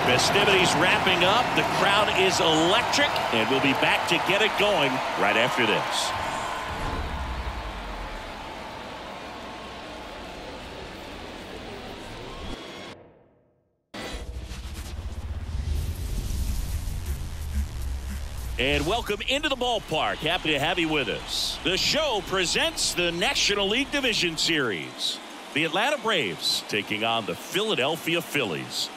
Festivities wrapping up. The crowd is electric, and we'll be back to get it going right after this. And welcome into the ballpark. Happy to have you with us. The show presents the National League Division Series. The Atlanta Braves taking on the Philadelphia Phillies.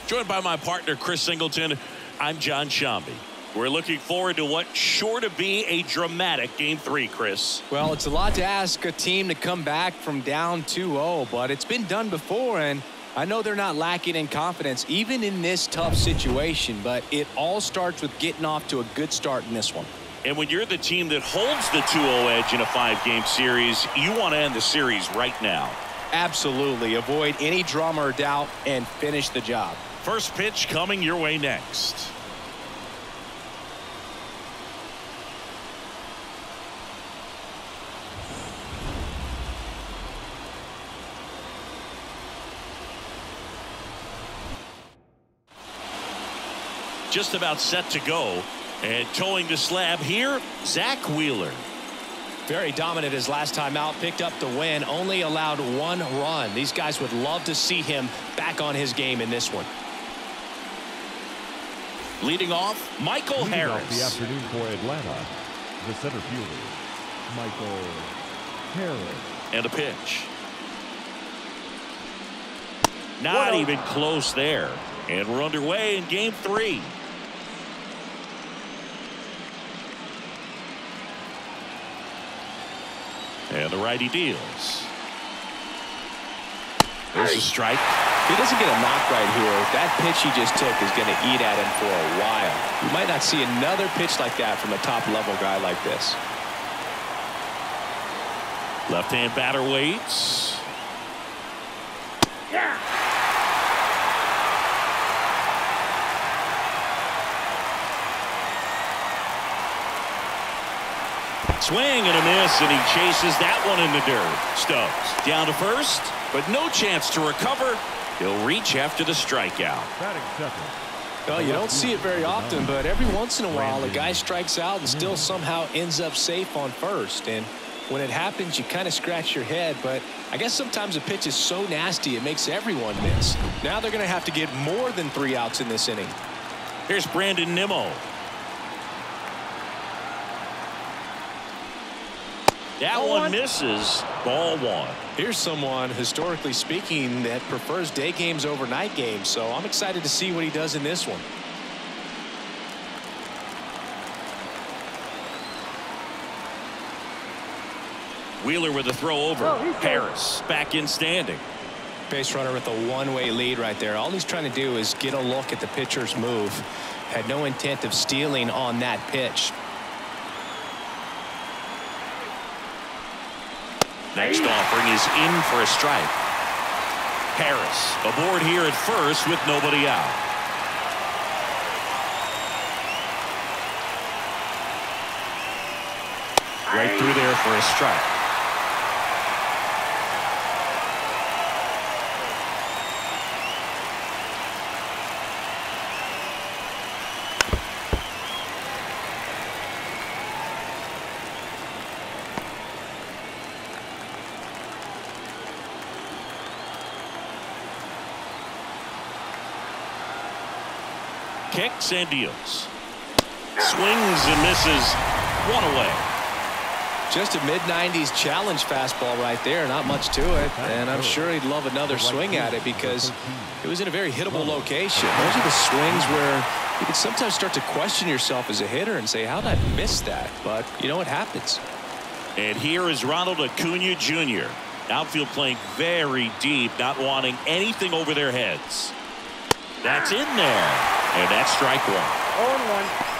Joined by my partner, Chris Singleton, I'm John Shambi. We're looking forward to what's sure to be a dramatic Game 3, Chris. Well, it's a lot to ask a team to come back from down 2-0, but it's been done before, and I know they're not lacking in confidence, even in this tough situation, but it all starts with getting off to a good start in this one. And when you're the team that holds the 2-0 edge in a 5-game series, you want to end the series right now. Absolutely. Avoid any drama or doubt and finish the job. First pitch coming your way next. Just about set to go, and towing the slab here, Zach Wheeler. Very dominant his last time out, picked up the win, only allowed 1 run. These guys would love to see him back on his game in this one. Leading off, Michael Harris. Off the afternoon for Atlanta, the center fielder, Michael Harris. And a pitch. Not even close there. And we're underway in Game 3. And the righty deals. There's a strike. He doesn't get a knock right here. That pitch he just took is going to eat at him for a while. You might not see another pitch like that from a top-level guy like this. Left-hand batter waits. Yeah. Swing and a miss, and he chases that one in the dirt. Stubbs down to first, but no chance to recover. He'll reach after the strikeout. Well, you don't see it very often, but every once in a while a guy strikes out and still somehow ends up safe on first. And when it happens, you kind of scratch your head, but I guess sometimes a pitch is so nasty it makes everyone miss. Now they're going to have to get more than 3 outs in this inning. Here's Brandon Nimmo. That one misses. Ball 1. Here's someone, historically speaking, that prefers day games over night games, so I'm excited to see what he does in this one. Wheeler with a throw over. Harris back in standing. Base runner with a one-way lead right there. All he's trying to do is get a look at the pitcher's move. Had no intent of stealing on that pitch. Next offering is in for a strike. Harris aboard here at first with nobody out. Right through there for a strike. Kicks and deals. Swings and misses. 1 away. Just a mid-90s challenge fastball right there. Not much to it. And I'm sure he'd love another swing at it because it was in a very hittable location. Those are the swings where you can sometimes start to question yourself as a hitter and say, how did I miss that? But, you know, it happens. And here is Ronald Acuna Jr. Outfield playing very deep, not wanting anything over their heads. That's in there. And that's strike 1. 0-1.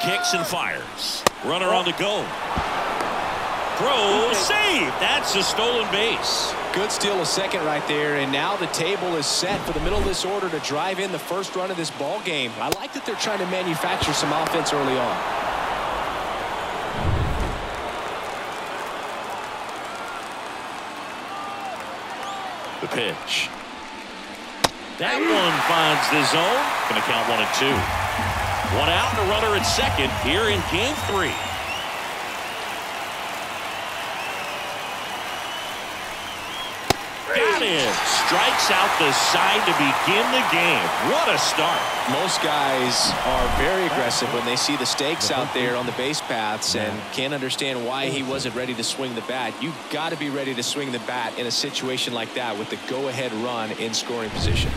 Kicks and fires. Runner on the go. Throw, save. That's a stolen base. Good steal of second right there, and now the table is set for the middle of this order to drive in the first run of this ball game. I like that they're trying to manufacture some offense early on. The pitch. That one finds the zone. Going to count 1-2. One out and a runner at second here in game 3. Got it. Strikes out the side to begin the game. What a start. Most guys are very aggressive when they see the stakes out there on the base paths and can't understand why he wasn't ready to swing the bat. You've got to be ready to swing the bat in a situation like that with the go-ahead run in scoring position.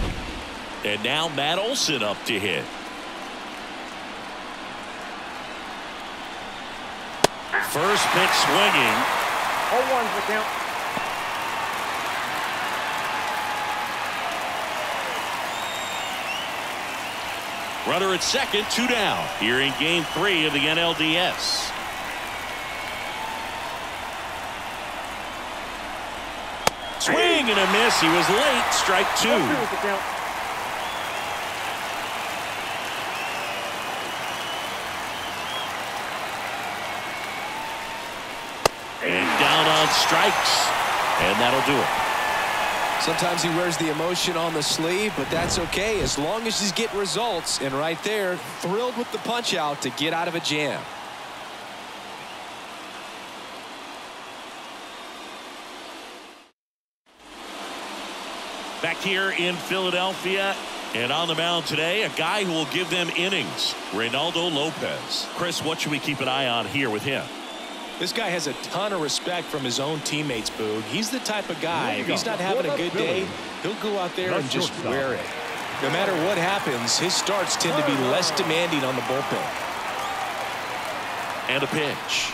And now Matt Olson up to hit. First pitch swinging. 0-1 for count. Runner at second, 2 down here in game 3 of the NLDS. Swing and a miss. He was late. Strike 2. And down on strikes. And that'll do it. Sometimes he wears the emotion on the sleeve, but that's okay as long as he's getting results. And right there, thrilled with the punch out to get out of a jam. Back here in Philadelphia and on the mound today, a guy who will give them innings, Reynaldo Lopez. Chris, what should we keep an eye on here with him? This guy has a ton of respect from his own teammates, Boog. He's the type of guy, if he's not having a good day, he'll go out there and just wear it. No matter what happens, his starts tend to be less demanding on the bullpen. And a pitch.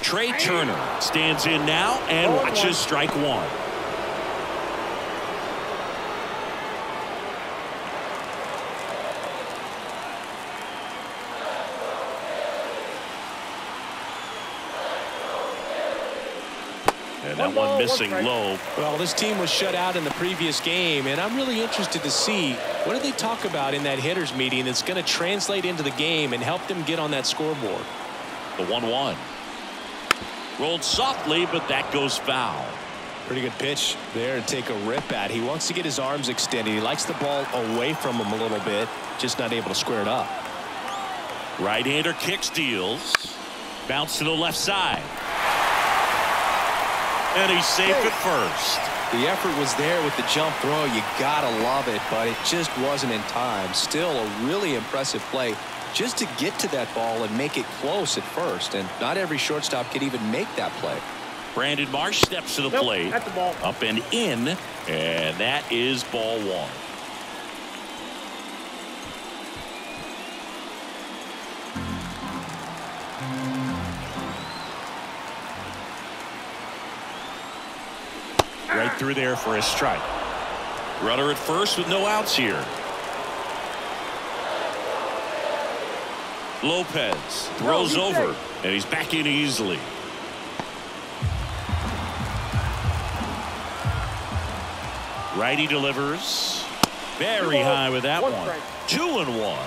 Trey Turner stands in now and watches strike 1. And that one missing low. Well, this team was shut out in the previous game, and I'm really interested to see what do they talk about in that hitters meeting that's going to translate into the game and help them get on that scoreboard. The 1-1. Rolled softly, but that goes foul. Pretty good pitch there to take a rip at. He wants to get his arms extended. He likes the ball away from him a little bit, just not able to square it up. Right-hander kick steals. Bounce to the left side. And he's safe at first. The effort was there with the jump throw. You gotta love it, but it just wasn't in time. Still a really impressive play just to get to that ball and make it close at first. And not every shortstop could even make that play. Brandon Marsh steps to the plate. That's the ball. Up and in. And that is ball 1. Right through there for a strike. Runner at first with no outs here. Lopez throws over, and he's back in easily. Righty delivers. Very high with that one. 2-1.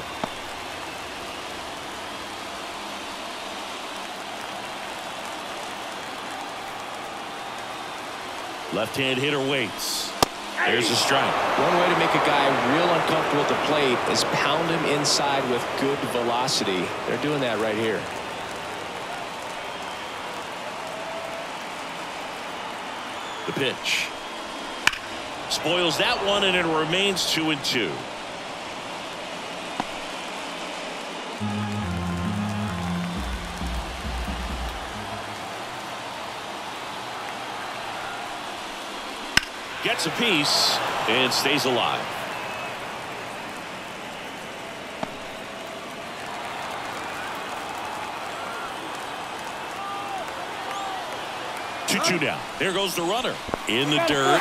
Left-hand hitter waits. There's a strike. One way to make a guy real uncomfortable at the plate is pound him inside with good velocity. They're doing that right here. The pitch. Spoils that one, and it remains 2-2. Gets a piece and stays alive. Two down. There goes the runner in the dirt.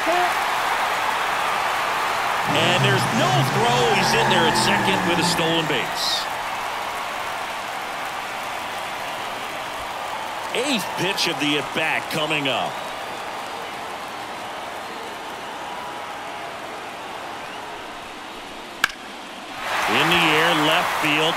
And there's no throw. He's in there at second with a stolen base. Eighth pitch of the at-bat coming up. In the air, left field.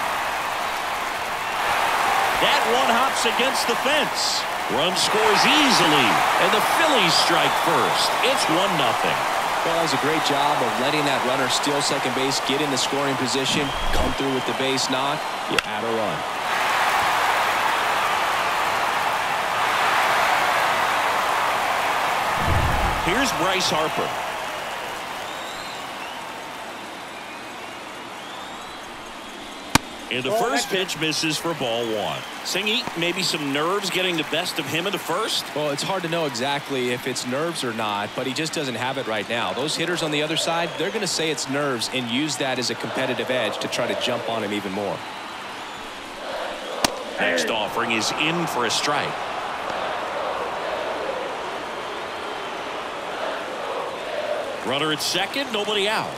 That one hops against the fence. Run scores easily, and the Phillies strike first. It's 1-0. Well, that was a great job of letting that runner steal second base, get in the scoring position, come through with the base knock. You add a run. Here's Bryce Harper. And the first pitch misses for ball one. Singy, maybe some nerves getting the best of him in the first? Well, it's hard to know exactly if it's nerves or not, but he just doesn't have it right now. Those hitters on the other side, they're going to say it's nerves and use that as a competitive edge to try to jump on him even more. Next offering is in for a strike. Runner at second, nobody out.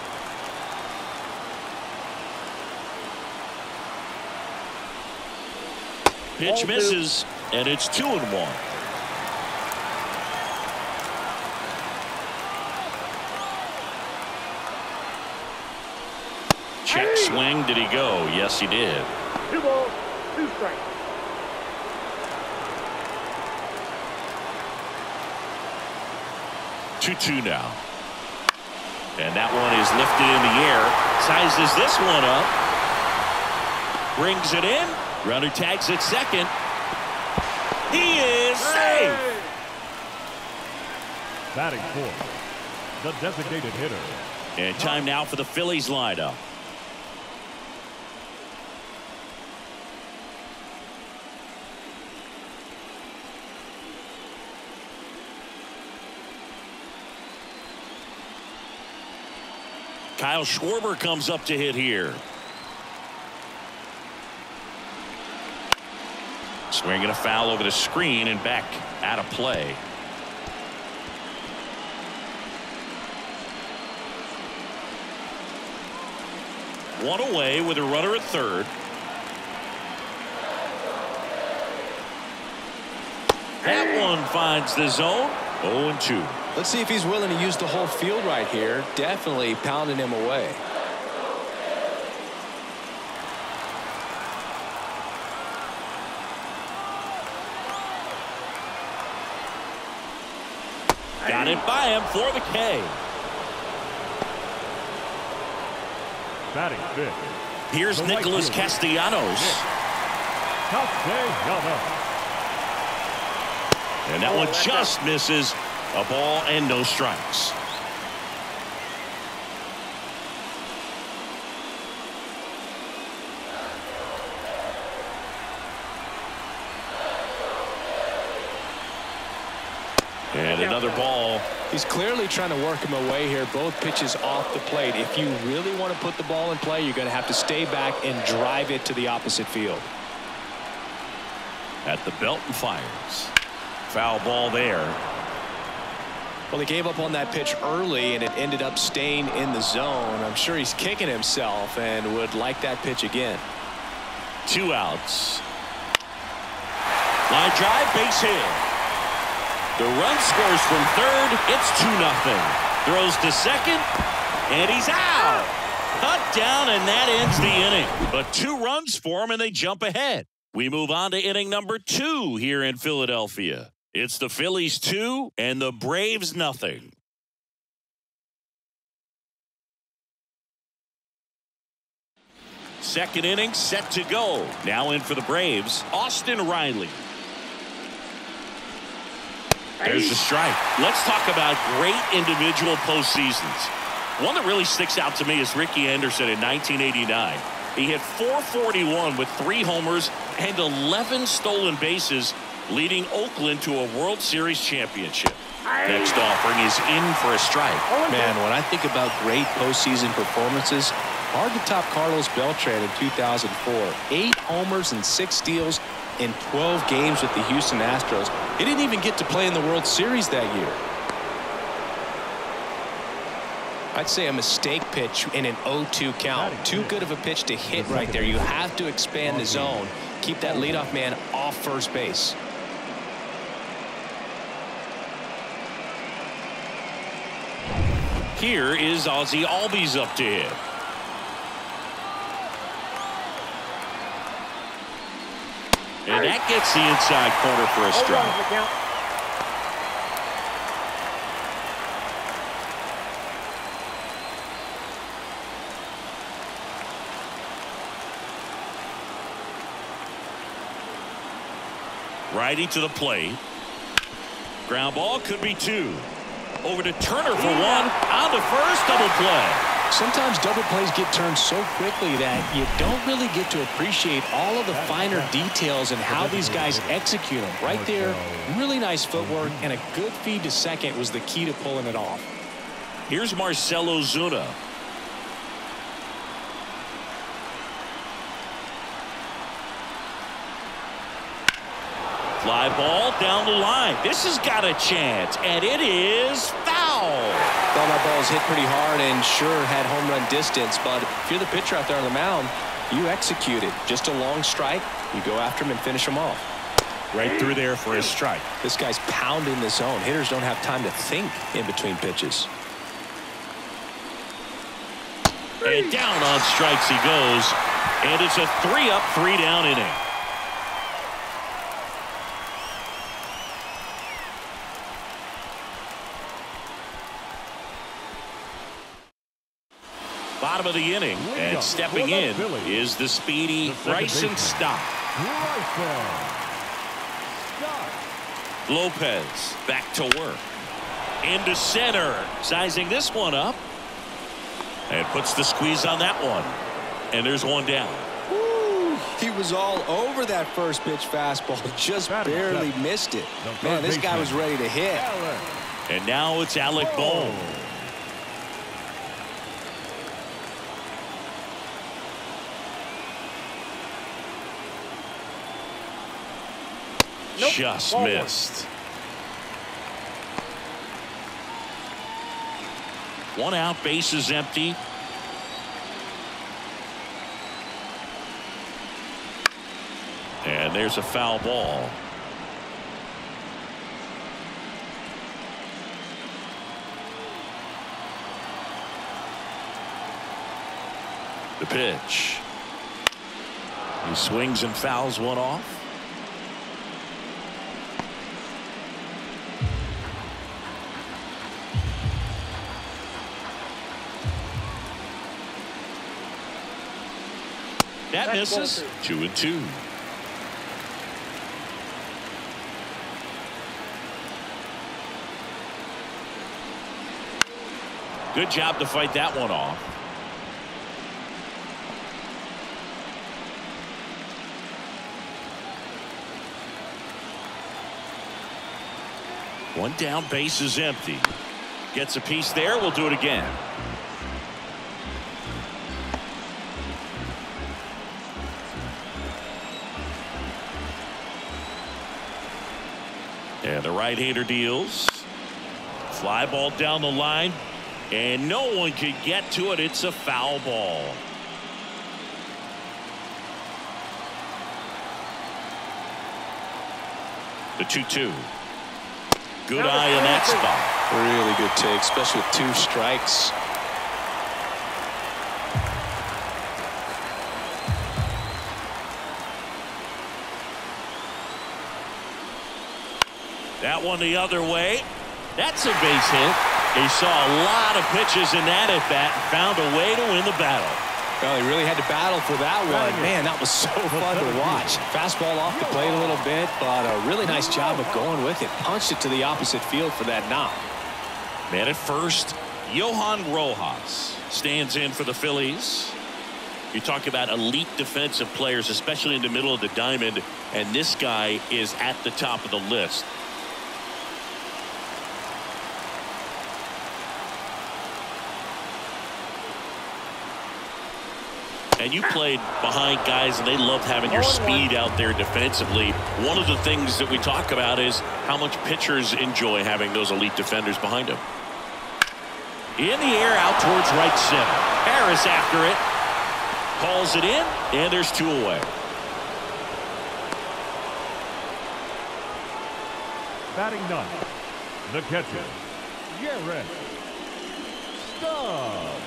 Pitch misses, and it's 2-1. Check swing. Did he go? Yes, he did. 2 balls, 2 strikes. Two now. And that one is lifted in the air. Sizes this one up. Brings it in. Runner tags at second. He is safe. Batting fourth, the designated hitter. And time now for the Phillies lineup. Kyle Schwarber comes up to hit here. Swinging a foul over the screen and back out of play. One away with a runner at third. That one finds the zone. 0-2. Let's see if he's willing to use the whole field right here. Definitely pounding him away. Got it by him for the K. Batting fifth. Here's Nicholas Castellanos. And that one just misses. A ball and no strikes. And another ball. He's clearly trying to work him away here. Both pitches off the plate. If you really want to put the ball in play, you're going to have to stay back and drive it to the opposite field. At the belt and fires. Foul ball there. Well, he gave up on that pitch early, and it ended up staying in the zone. I'm sure he's kicking himself and would like that pitch again. 2 outs. Line drive, base hit. The run scores from third. It's 2-0. Throws to second, and he's out. Cut down, and that ends the inning. But 2 runs for him, and they jump ahead. We move on to inning number 2 here in Philadelphia. It's the Phillies 2 and the Braves 0. Second inning set to go. Now in for the Braves, Austin Riley. There's the strike. Let's talk about great individual postseasons. One that really sticks out to me is Ricky Anderson in 1989. He hit .441 with 3 homers and 11 stolen bases, leading Oakland to a World Series championship. Next offering is in for a strike. Man, when I think about great postseason performances, hard to top Carlos Beltran in 2004. 8 homers and 6 steals in 12 games with the Houston Astros. He didn't even get to play in the World Series that year. I'd say a mistake pitch in an 0-2 count. Too good of a pitch to hit right there. You have to expand the zone. Keep that leadoff man off first base. Here is Ozzie Albies up to hit. And that gets the inside corner for a strike. Righty to the plate. Ground ball, could be two. Over to Turner for one. On to first, double play. Sometimes double plays get turned so quickly that you don't really get to appreciate all of the finer details and how these guys execute them. Right there, really nice footwork, and a good feed to second was the key to pulling it off. Here's Marcell Ozuna. Fly ball down the line. This has got a chance, and it is foul. Well, that ball's hit pretty hard and sure had home run distance, but if you're the pitcher out there on the mound, you execute it. Just a long strike, you go after him and finish him off. Right through there for a strike. This guy's pounding the zone. Hitters don't have time to think in between pitches. And down on strikes he goes, and it's a 3-up, 3-down inning. Bottom of the inning, and stepping in is the speedy Bryson Stott. Lopez back to work. Into center. Sizing this one up. And puts the squeeze on that one. And there's one down. Woo, he was all over that first pitch fastball. Just barely missed it. Man, this guy was ready to hit. And now it's Alec Bohm. Nope. Just Ball missed. One out, base is empty. And there's a foul ball. The pitch. He swings and fouls one off. That misses. 2-2. Good job to fight that one off. One down, base is empty. Gets a piece there. We'll do it again. And the right-hander deals. Fly ball down the line. And no one could get to it. It's a foul ball. The 2-2. Good eye in that spot. Really good take, especially with two strikes. That one the other way. That's a base hit. He saw a lot of pitches in that at bat and found a way to win the battle. Well, he really had to battle for that one. Man, that was so fun to watch. Fastball off the plate a little bit, but a really nice job of going with it. Punched it to the opposite field for that knock. Man at first, Johan Rojas stands in for the Phillies. You talk about elite defensive players, especially in the middle of the diamond, and this guy is at the top of the list. And you played behind guys, and they loved having your speed out there defensively. One of the things that we talk about is how much pitchers enjoy having those elite defenders behind them. In the air, out towards right center. Harris after it. Calls it in, and there's two away. Batting ninth, the catcher, Garrett Stubbs.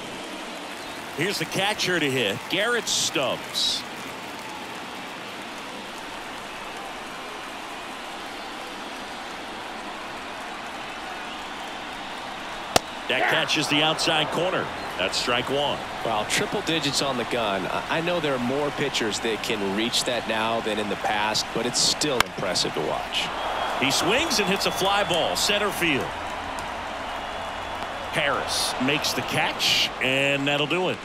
Here's the catcher to hit, Garrett Stubbs. That catches the outside corner. That's strike one. Well, triple digits on the gun. I know there are more pitchers that can reach that now than in the past, but it's still impressive to watch. He swings and hits a fly ball center field. Harris makes the catch, and that'll do it.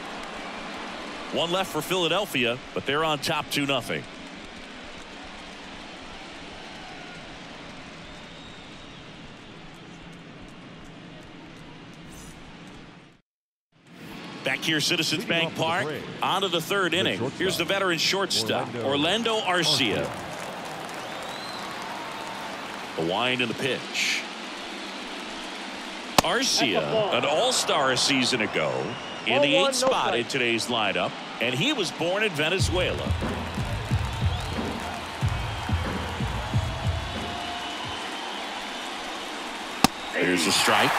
One left for Philadelphia, but they're on top 2-0. Back here, Citizens Bank Park, on to the third inning. Here's the veteran shortstop, Orlando Arcia. The wind and the pitch. Arcia, an all-star a season ago, in the 8th spot in today's lineup, and he was born in Venezuela. Here's a strike.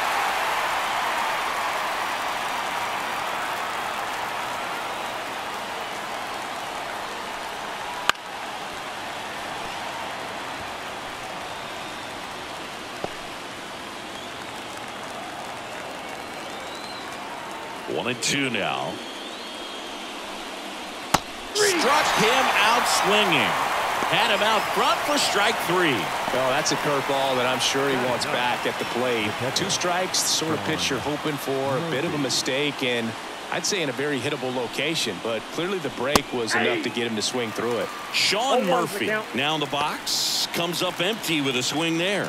One and two now. Struck him out swinging. Had him out front for strike three. Well, that's a curveball that I'm sure he wants back at the plate. 2 strikes, the sort of pitch you're hoping for. A bit of a mistake, and I'd say in a very hittable location, but clearly the break was enough to get him to swing through it. Sean Murphy now in the box. Comes up empty with a swing there.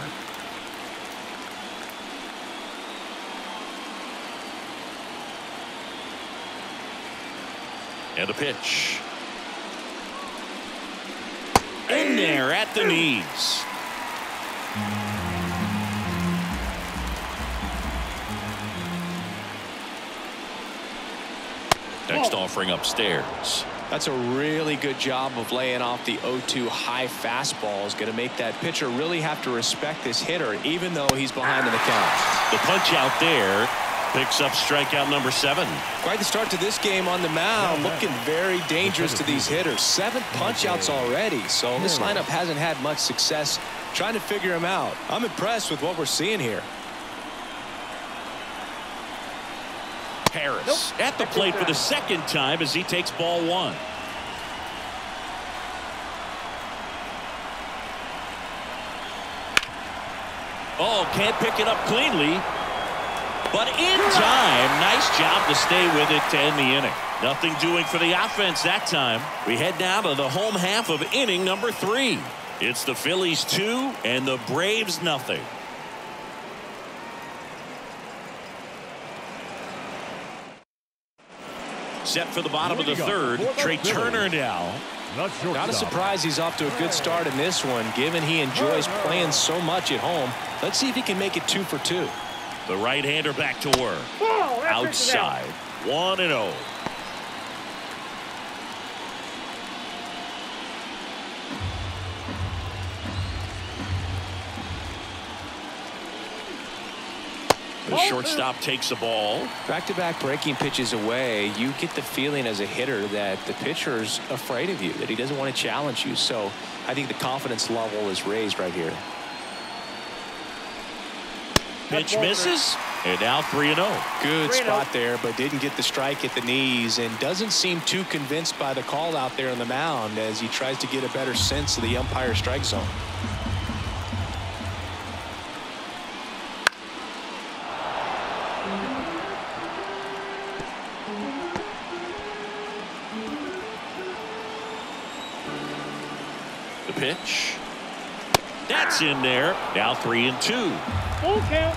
And a pitch. In there at the knees. Next offering upstairs. That's a really good job of laying off the 0-2 high fastball. Is going to make that pitcher really have to respect this hitter, even though he's behind in the count. The punch out there. Picks up strikeout number 7. Quite the start to this game on the mound. Looking very dangerous to these hitters. 7 punch-outs already. So this lineup hasn't had much success trying to figure him out. I'm impressed with what we're seeing here. Harris at the plate for the second time as he takes ball 1. Oh, can't pick it up cleanly. But in time, nice job to stay with it to end the inning. Nothing doing for the offense that time. We head down to the home half of inning number 3. It's the Phillies 2 and the Braves nothing. Set for the bottom of the third. Trey Turner now. Not a surprise he's off to a good start in this one, given he enjoys playing so much at home. Let's see if he can make it 2 for 2. The right-hander back to work. Outside. 1-0. The shortstop takes the ball. Back-to-back breaking pitches away. You get the feeling as a hitter that the pitcher's afraid of you, that he doesn't want to challenge you. So I think the confidence level is raised right here. Pitch misses, and now 3-0. Good spot there, but didn't get the strike at the knees, and doesn't seem too convinced by the call out there on the mound as he tries to get a better sense of the umpire strike zone. The pitch. That's in there. Now 3-2. Full count.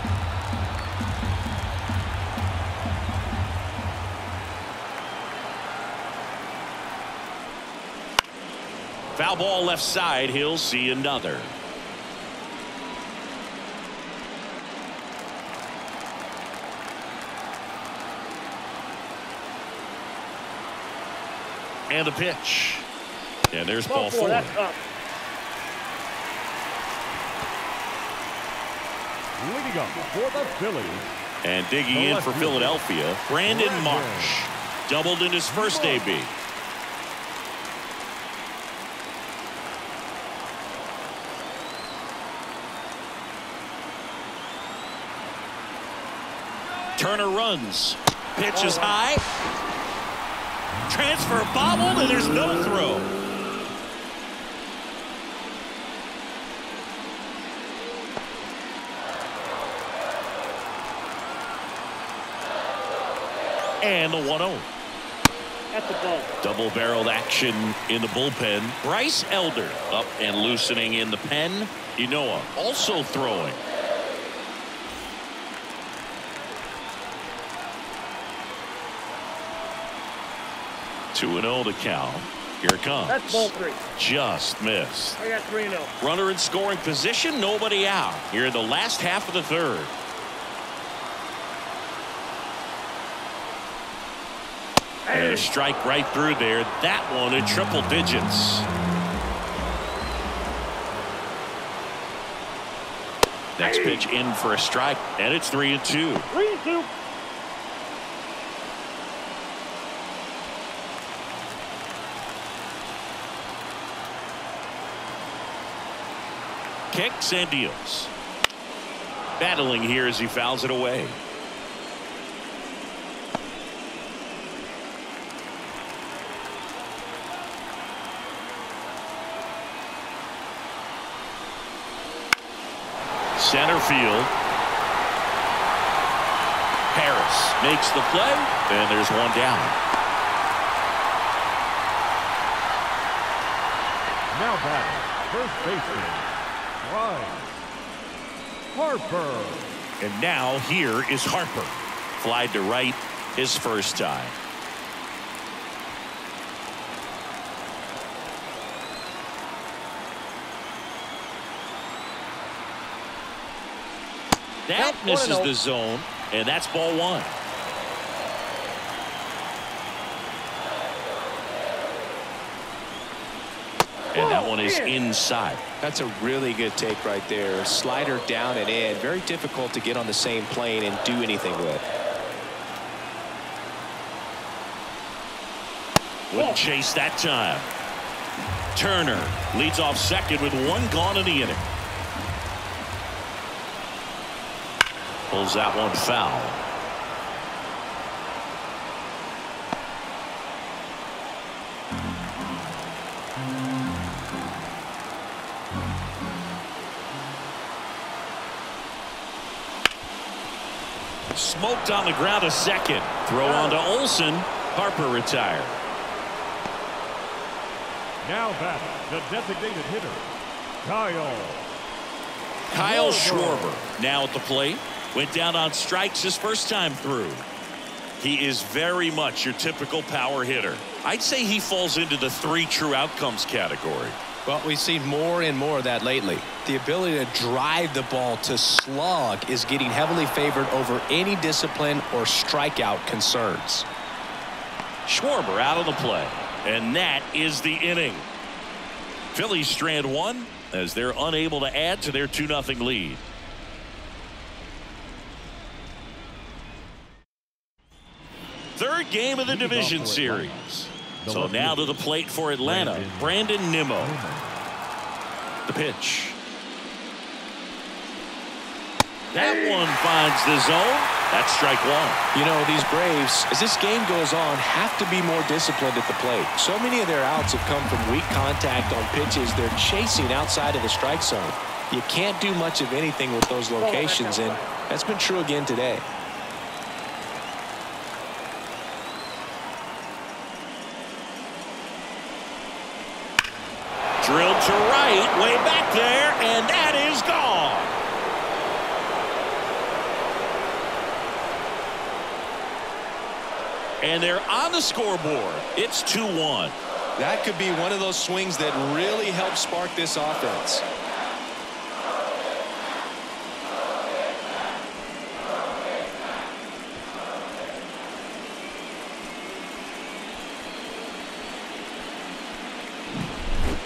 Foul ball left side. He'll see another. And the pitch. And there's ball 4. That's up. Leading up for the Phillies, And digging in for Philadelphia, Brandon Marsh. Doubled in his first AB. Turner runs. Pitch is high. Transfer bobbled, and there's no throw. And the 1-0. At the ball. Double-barreled action in the bullpen. Bryce Elder up and loosening in the pen. Inoa also throwing. 2-0 to count. Here it comes. That's ball 3. Just missed. I got 3-0. Runner in scoring position, nobody out. Here in the last half of the third. And a strike right through there. That one in triple digits. Next pitch in for a strike, and it's 3-2. 3-2. Kicks and deals. Battling here as he fouls it away. Center field. Harris makes the play, and there's one down. Now batting, first baseman, Bryce Harper. And now here is Harper. Flied to right his first time. That misses the zone, and that's ball 1. And that one is inside. That's a really good take right there. Slider down and in. Very difficult to get on the same plane and do anything with. Wouldn't chase that time. Turner leads off second with 1 gone in the inning. Pulls that one foul. Smoked on the ground a second. Throw on to Olsen. Harper retired. Now batting, the designated hitter, Kyle Schwarber now at the plate. Went down on strikes his first time through. He is very much your typical power hitter. I'd say he falls into the 3 true outcomes category. Well, we've seen more and more of that lately. The ability to drive the ball to slug is getting heavily favored over any discipline or strikeout concerns. Schwarber out of the play. And that is the inning. Phillies strand 1 as they're unable to add to their 2-0 lead. Third game of the division series. So now to the plate for Atlanta, Brandon Nimmo. The pitch. That one finds the zone. That's strike 1. You know, these Braves, as this game goes on, have to be more disciplined at the plate. So many of their outs have come from weak contact on pitches they're chasing outside of the strike zone. You can't do much of anything with those locations, and that's been true again today. Drilled to right, way back there, and that is gone. And they're on the scoreboard. It's 2-1. That could be one of those swings that really help spark this offense.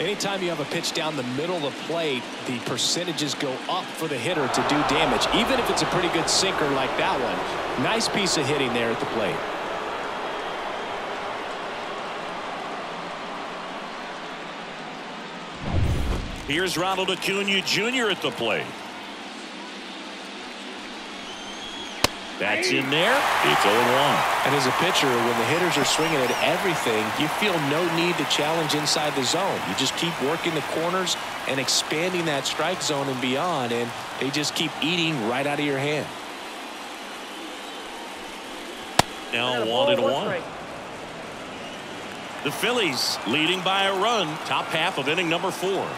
Anytime you have a pitch down the middle of the plate, the percentages go up for the hitter to do damage, even if it's a pretty good sinker like that one. Nice piece of hitting there at the plate. Here's Ronald Acuna Jr. at the plate. That's in there. It's 0-1. And as a pitcher, when the hitters are swinging at everything, you feel no need to challenge inside the zone. You just keep working the corners and expanding that strike zone and beyond, and they just keep eating right out of your hand. Now 1-1. The Phillies leading by a run, top half of inning number 4.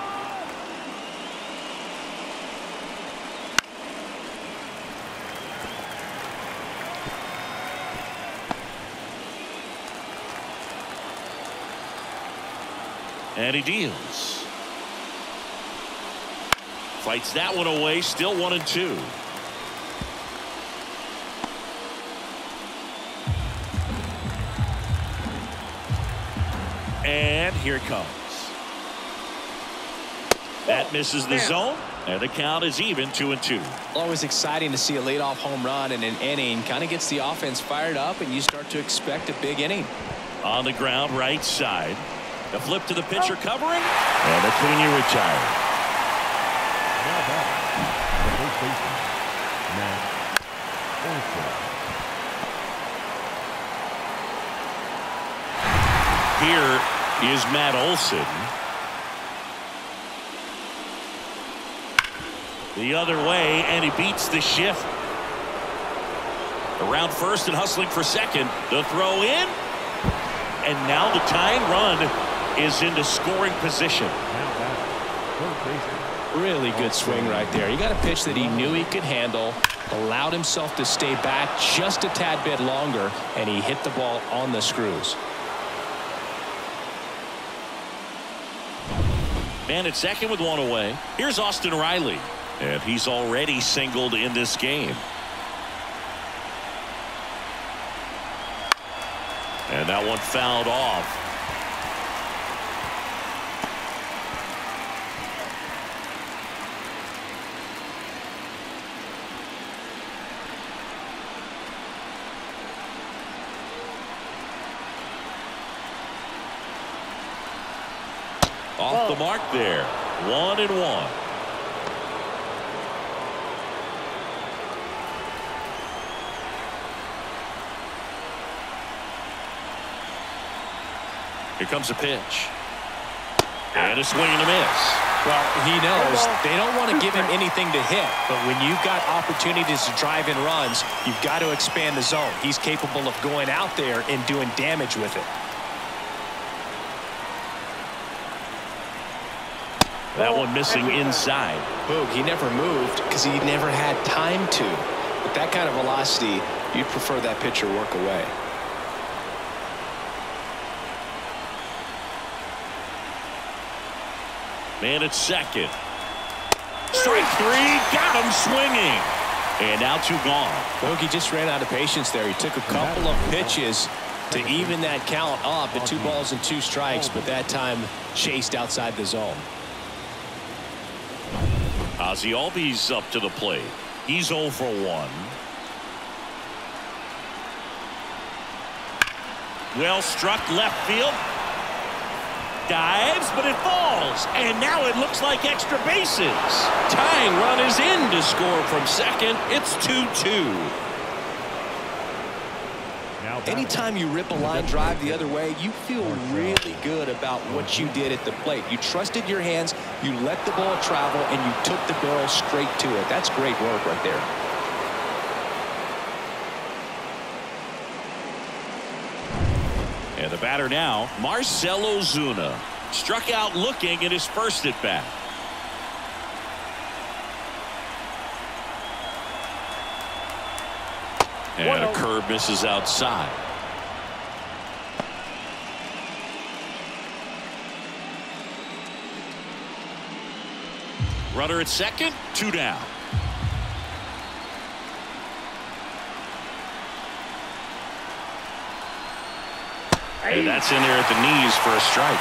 And he deals. Fights that one away. Still 1-2. And here it comes. That misses the zone. And the count is even 2-2. Always exciting to see a leadoff home run in an inning. Kind of gets the offense fired up, and you start to expect a big inning. On the ground, right side. The flip to the pitcher covering, and Acuna retired. Now batting, the first baseman, Matt Olson. Here is Matt Olson. The other way, and he beats the shift. Around first and hustling for second. The throw in, and now the tying run is into scoring position. Now batting, third baseman. Really good swing right there. He got a pitch that he knew he could handle, allowed himself to stay back just a tad bit longer, and he hit the ball on the screws. Man at second with one away. Here's Austin Riley, and he's already singled in this game. And that one fouled off. Off the mark there. 1-1. Here comes a pitch. And a swing and a miss. Well, he knows they don't want to give him anything to hit, but when you've got opportunities to drive in runs, you've got to expand the zone. He's capable of going out there and doing damage with it. That one missing inside. Boog, he never moved because he never had time to. With that kind of velocity, you'd prefer that pitcher work away. Man at second. Strike three. Got him swinging. And now 2 gone. Boog, he just ran out of patience there. He took a couple of pitches to even that count up at 2 balls and 2 strikes, but that time chased outside the zone. Ozzie Albies up to the plate. He's 0 for 1. Well struck left field. Dives, but it falls. And now it looks like extra bases. Tying run is in to score from second. It's 2-2. Anytime you rip a line drive the other way, you feel really good about what you did at the plate. You trusted your hands, you let the ball travel, and you took the barrel straight to it. That's great work right there. And the batter now, Marcell Ozuna. Struck out looking at his first at bat. And a curve misses outside. Runner at second, 2 down. And that's in there at the knees for a strike.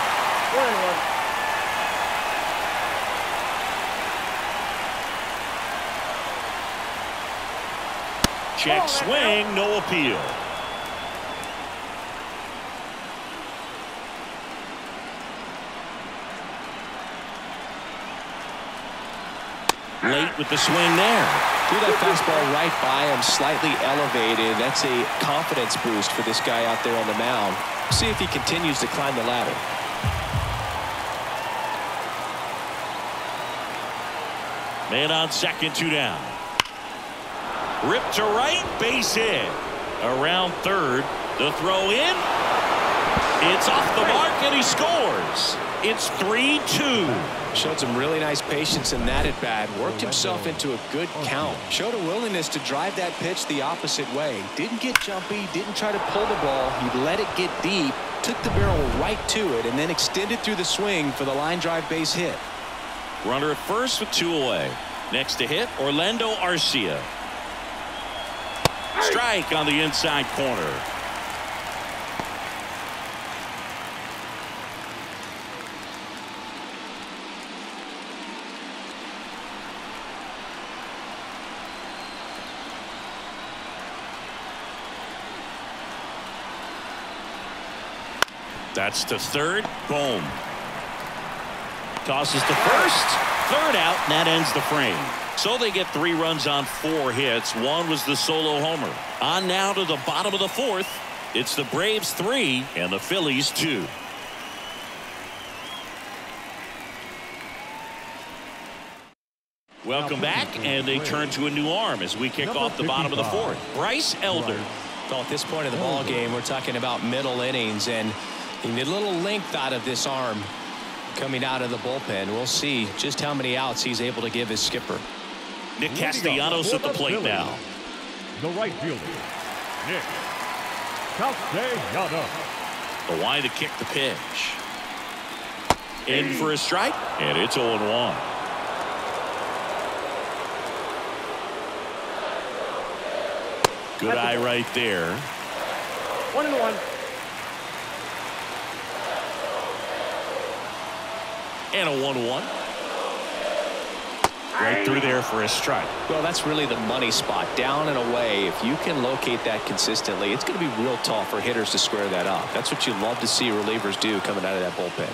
Check swing, no appeal. Late with the swing there. Threw that fastball right by him, slightly elevated. That's a confidence boost for this guy out there on the mound. See if he continues to climb the ladder. Man on second, 2 down. Ripped to right, base hit. Around third, the throw in. It's off the mark and he scores. It's 3-2. Showed some really nice patience in that at bat. Worked himself into a good count. Showed a willingness to drive that pitch the opposite way. Didn't get jumpy, didn't try to pull the ball. He let it get deep, took the barrel right to it, and then extended through the swing for the line drive base hit. Runner at first with 2 away. Next to hit, Orlando Arcia. Strike on the inside corner. That's to third. Boom. Tosses to first. Third out, and that ends the frame. So they get 3 runs on 4 hits. 1 was the solo homer. On now to the bottom of the 4th. It's the Braves 3 and the Phillies 2. Welcome back, and they turn to a new arm as we kick off the bottom of the 4th. Bryce Elder. Well, at this point of the ball game, we're talking about middle innings, and you need a little length out of this arm coming out of the bullpen. We'll see just how many outs he's able to give his skipper. Nick Castellanos at the plate now. The right fielder, Nick Castellanos. The line to kick the pitch. In for a strike, and it's 0-1. Good eye right there. 1-1. And a 1-1. Right through there for a strike. Well, that's really the money spot. Down and away. If you can locate that consistently, it's going to be real tough for hitters to square that up. That's what you love to see relievers do coming out of that bullpen.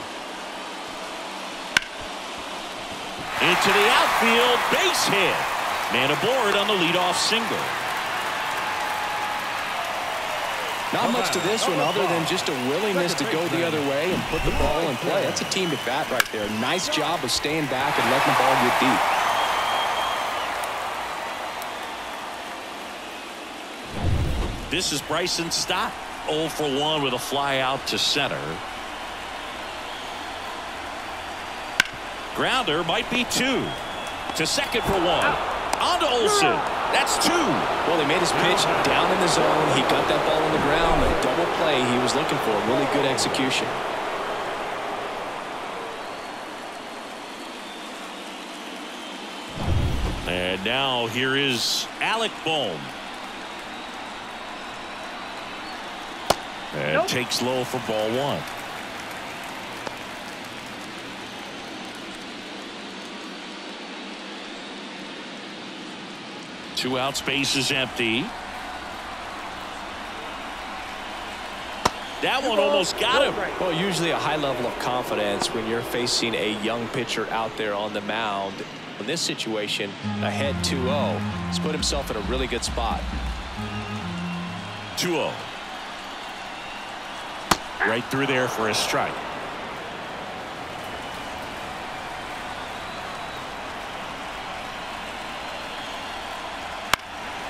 Into the outfield, base hit. Man aboard on the leadoff single. Not much to this one other than just a willingness to go the other way and put the ball in play. That's a team at bat right there. Nice job of staying back and letting the ball get deep. This is Bryson Stott. 0 for 1 with a fly out to center. Grounder might be 2. To second for 1. On to Olsen. That's 2. Well, they made his pitch down in the zone. He got that ball on the ground. The double play he was looking for. Really good execution. And now here is Alec Bohm. And takes low for ball 1. Two out, space is empty. That one almost got him. Well, usually a high level of confidence when you're facing a young pitcher out there on the mound. In this situation, ahead 2-0. He's put himself in a really good spot. 2-0. Right through there for a strike.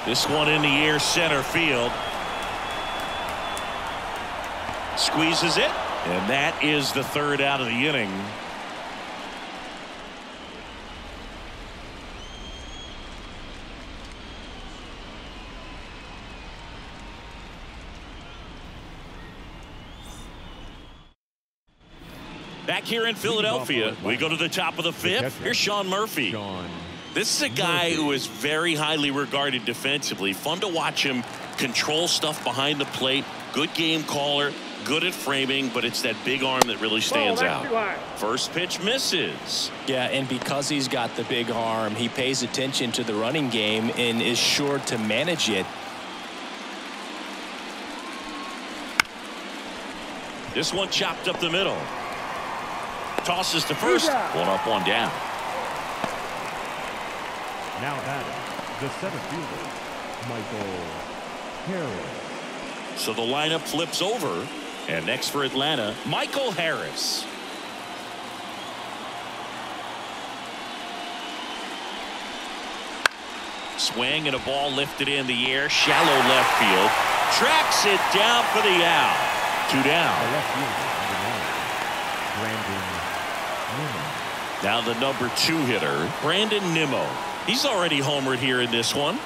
This one in the air, center field. Squeezes it, and that is the 3rd out of the inning. Back here in Philadelphia, we go to the top of the 5th. Here's Sean Murphy. This is a guy who is very highly regarded defensively. Fun to watch him control stuff behind the plate. Good game caller, good at framing, but it's that big arm that really stands out. First pitch misses. Yeah, and because he's got the big arm, he pays attention to the running game and is sure to manage it This one chopped up the middle. Tosses to first. One up, one down. Now batting, the center fielder, Michael Harris. So the lineup flips over. And next for Atlanta, Michael Harris. Swing and a ball lifted in the air. Shallow left field. Tracks it down for the out. 2 down. The left fielder, Brandon Nimmo. Now the number 2 hitter, Brandon Nimmo. He's already homered here in this one.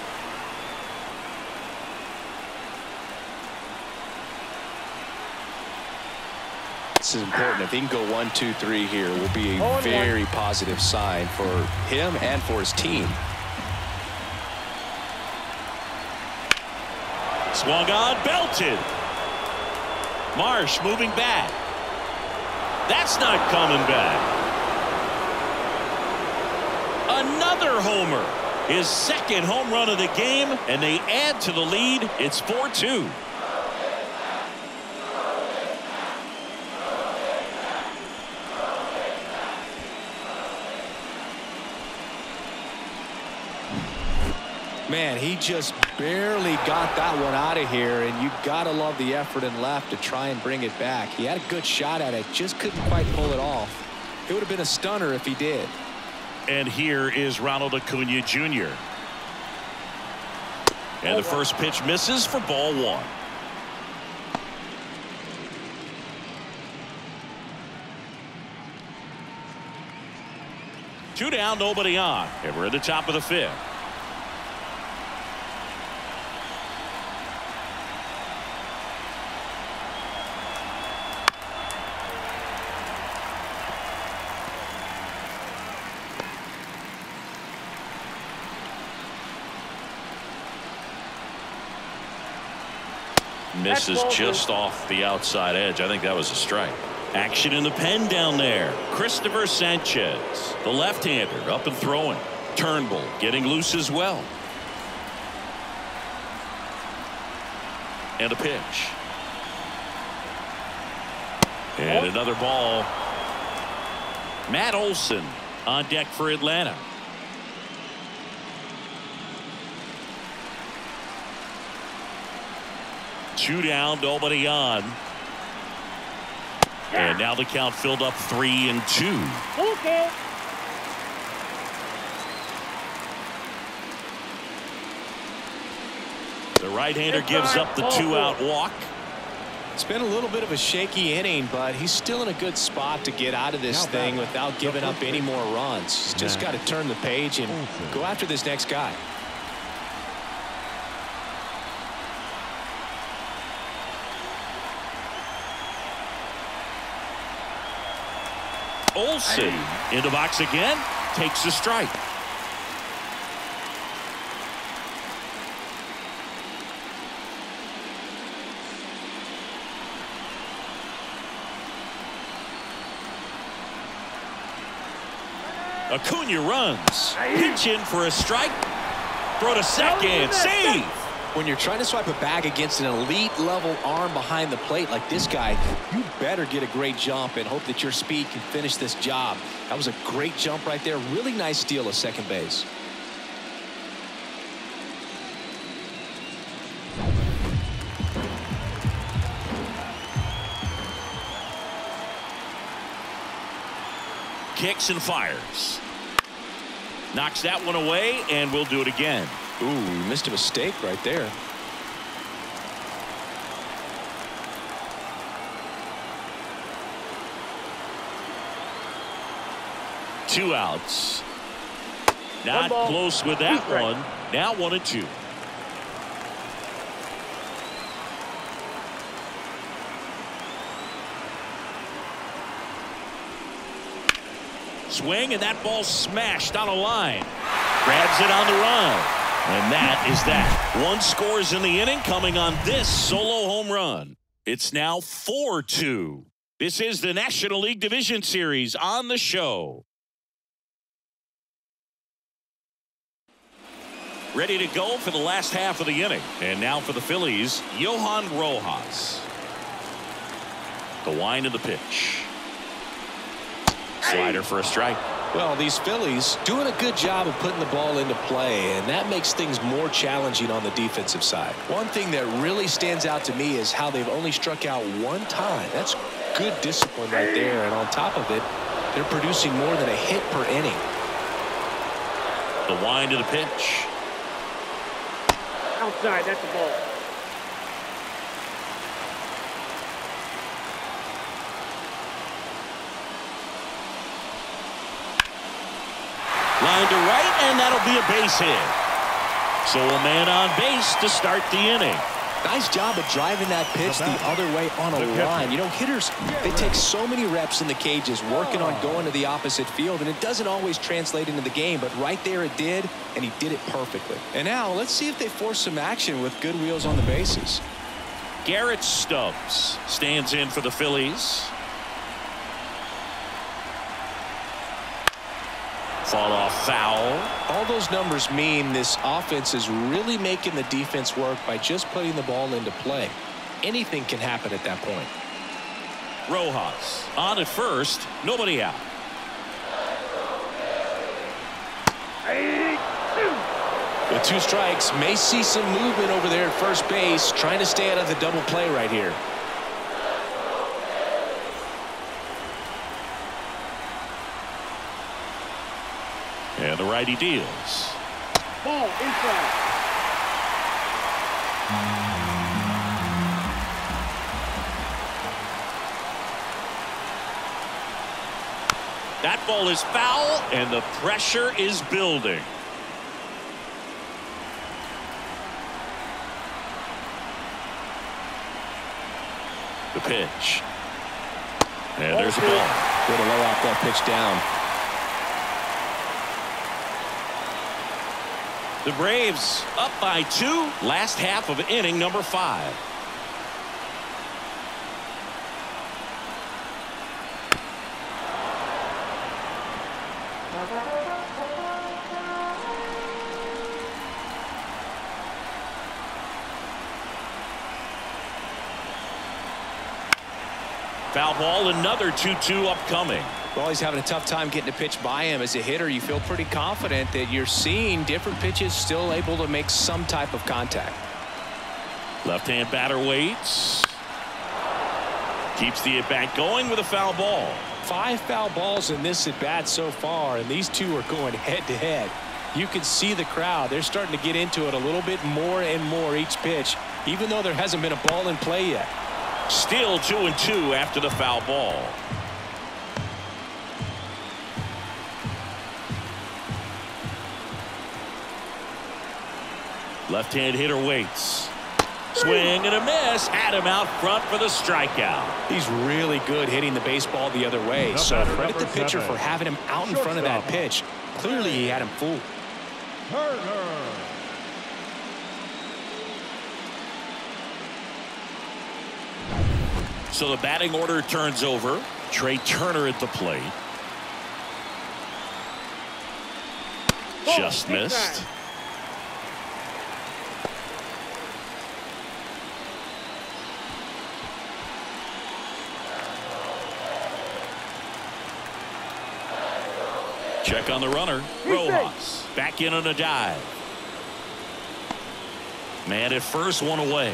This is important. If he can go 1, 2, 3 here, will be a very positive sign for him and for his team. Swung on, belted. Marsh moving back. That's not coming back. Another homer. His second home run of the game, and they add to the lead. It's 4-2. Man, he just barely got that one out of here, and you gotta love the effort in left to try and bring it back. He had a good shot at it, just couldn't quite pull it off. It would have been a stunner if he did. And here is Ronald Acuna Jr. And the first pitch misses for ball 1. Two down, nobody on, and we're at the top of the 5th. Misses just off the outside edge. I think that was a strike. Action in the pen down there. Christopher Sanchez, the left-hander, up and throwing. Turnbull getting loose as well. And a pitch. And another ball. Matt Olson on deck for Atlanta. Two down, nobody on. And now the count filled up 3-2. Okay. The right-hander gives up the 2-out walk. It's been a little bit of a shaky inning, but he's still in a good spot to get out of this thing without giving up any more runs. He's just got to turn the page and go after this next guy. Olson in the box again, takes a strike. Acuna runs. Pitch in for a strike. Throw to second. Save. When you're trying to swipe a bag against an elite level arm behind the plate like this guy, you better get a great jump and hope that your speed can finish this job. That was a great jump right there. Really nice steal of second base. Kicks and fires. Knocks that one away, and we'll do it again. Ooh, missed a mistake right there. Two outs. Not close with that one. Now 1-2. Swing, and that ball smashed on a line. Grabs it on the run. And that is that. One scores in the inning coming on this solo home run. It's now 4-2. This is the National League Division Series on the show. Ready to go for the last half of the inning. And now for the Phillies, Johan Rojas. The wind of the pitch. Slider for a strike. Well, these Phillies doing a good job of putting the ball into play, and that makes things more challenging on the defensive side. One thing that really stands out to me is how they've only struck out one time. That's good discipline right there, and on top of it, they're producing more than a hit per inning. The wind of the pitch. Outside, that's a ball. Line to right, and that'll be a base hit. So a man on base to start the inning. Nice job of driving that pitch the other way on a line. You know, hitters, they take so many reps in the cages working on going to the opposite field, and it doesn't always translate into the game, but right there it did, and he did it perfectly. And now let's see if they force some action with good wheels on the bases. Garrett Stubbs stands in for the Phillies. Fall off foul. All those numbers mean this offense is really making the defense work by just putting the ball into play. Anything can happen at that point. Rojas on at first, nobody out. With 2 strikes, may see some movement over there at first base, trying to stay out of the double play right here. And the righty deals. Ball inside. That ball is foul, and the pressure is building. The pitch. And there's the ball. Way to low off that pitch down. The Braves up by 2. Last half of inning number 5. Foul ball, another 2-2 upcoming. Well, he's having a tough time getting a pitch by him. As a hitter, you feel pretty confident that you're seeing different pitches still able to make some type of contact. Left-hand batter waits. Keeps the at-bat going with a foul ball. 5 foul balls in this at-bat so far, and these two are going head-to-head. You can see the crowd. They're starting to get into it a little bit more and more each pitch, even though there hasn't been a ball in play yet. Still 2-2 after the foul ball. Left-hand hitter waits. Swing and a miss. Had him out front for the strikeout. He's really good hitting the baseball the other way. So credit the pitcher for having him out in front of that pitch. Clearly he had him fooled. So the batting order turns over. Trey Turner at the plate. Just missed. Check on the runner. Rojas back in on a dive. Man at first, one away.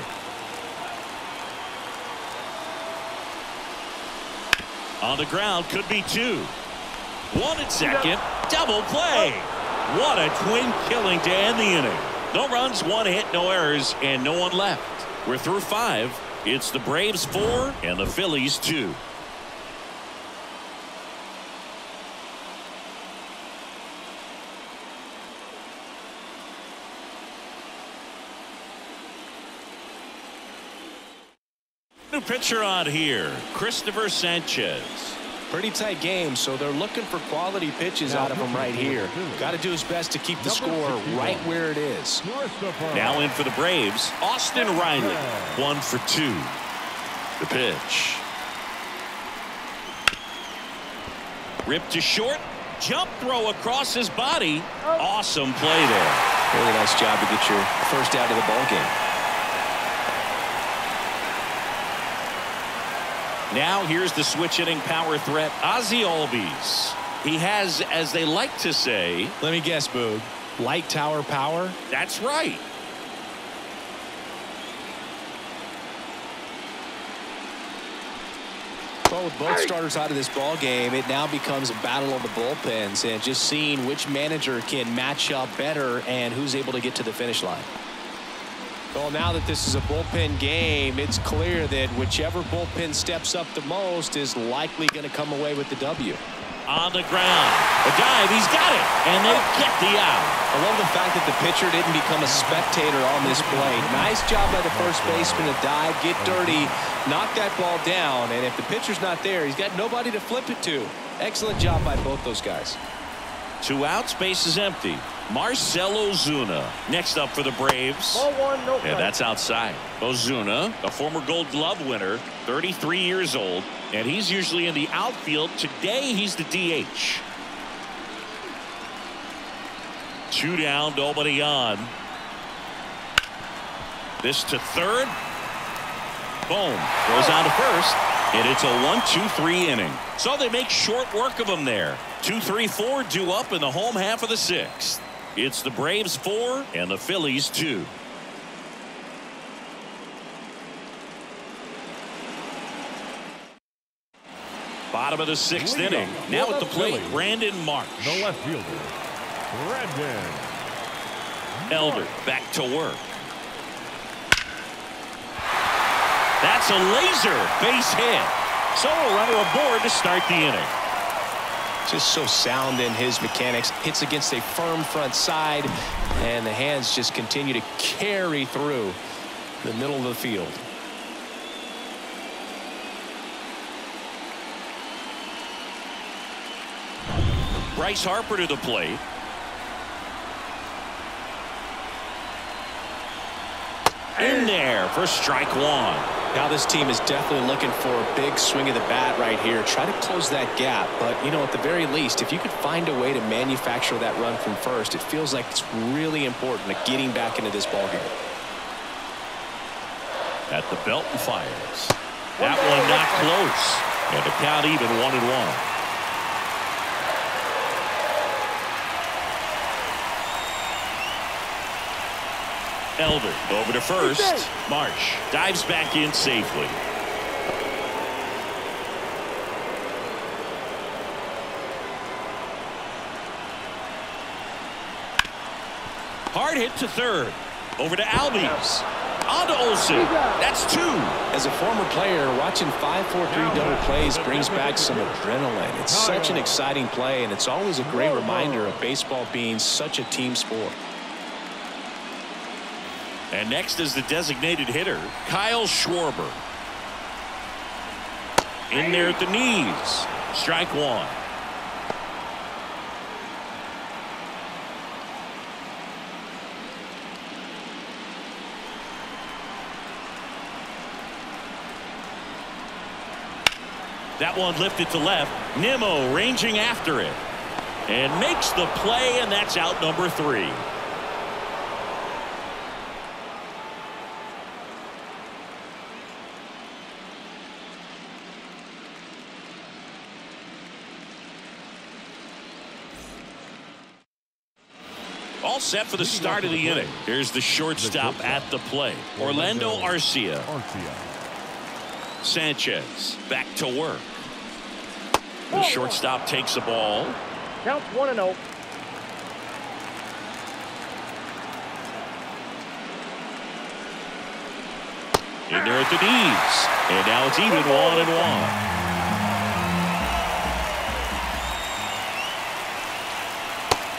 On the ground, could be 2. 1 at second. Double play. What a twin killing to end the inning. No runs, 1 hit, no errors, and no one left. We're through 5. It's the Braves 4 and the Phillies 2. New pitcher on here, Christopher Sanchez. Pretty tight game, so they're looking for quality pitches out of him right here. Got to do his best to keep the score right where it is. Now in for the Braves, Austin Riley. 1 for 2. The pitch. Ripped to short. Jump throw across his body. Awesome play there. Really nice job to get your first out of the ball game. Now here's the switch hitting power threat, Ozzie Albies. He has, as they like to say, let me guess, Boog, light tower power. That's right. Well, with both starters out of this ball game, it now becomes a battle of the bullpens and just seeing which manager can match up better and who's able to get to the finish line. Well, now that this is a bullpen game, it's clear that whichever bullpen steps up the most is likely going to come away with the W. On the ground, a dive, he's got it, and they get the out. I love the fact that the pitcher didn't become a spectator on this play. Nice job by the first baseman to dive, get dirty, knock that ball down, and if the pitcher's not there, he's got nobody to flip it to. Excellent job by both those guys. 2 outs, base is empty. Marcell Ozuna next up for the Braves. Ball one, no And that's outside. Ozuna, a former Gold Glove winner, 33 years old, and he's usually in the outfield. Today he's the DH. 2 down, nobody on. This to third. Boom. Goes on to first. And it's a 1-2-3 inning. So they make short work of him there. 2-3-4 due up in the home half of the 6th. It's the Braves 4 and the Phillies 2. Bottom of the 6th inning. Now at the plate, Brandon Marsh. The left fielder, Brandon Elder back to work. That's a laser base hit. So a runner aboard to start the inning. Just so sound in his mechanics. Hits against a firm front side, and the hands just continue to carry through the middle of the field. Bryce Harper to the plate. In there for strike 1. Now this team is definitely looking for a big swing of the bat right here. Try to close that gap. But, you know, at the very least, if you could find a way to manufacture that run from first, it feels like it's really important to getting back into this ballgame. At the belt and fires. That one not close. And the count even 1-1. Elder over to first. Marsh dives back in safely. Hard hit to third. Over to Albies. On to Olsen. That's 2. As a former player, watching 5-4-3 double plays brings back some adrenaline. It's such an exciting play, and it's always a great reminder of baseball being such a team sport. And next is the designated hitter, Kyle Schwarber. In there at the knees. Strike 1. That one lifted to left. Nimmo ranging after it. And makes the play, and that's out number 3. All set for the start of the inning. Here's the shortstop at the plate, Orlando Arcia. Sanchez back to work. The shortstop takes the ball. Count 1-0. In there at the knees. And now it's even 1-1.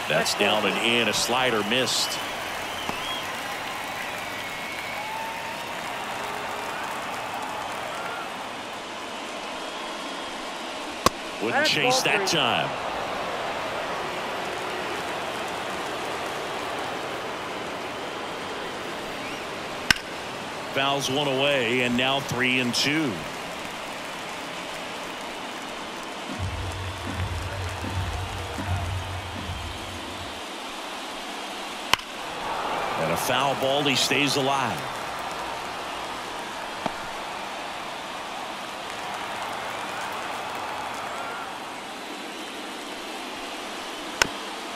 That's down and in. A slider missed. Wouldn't chase that time. Fouls one away, and now 3-2. And a foul ball. He stays alive.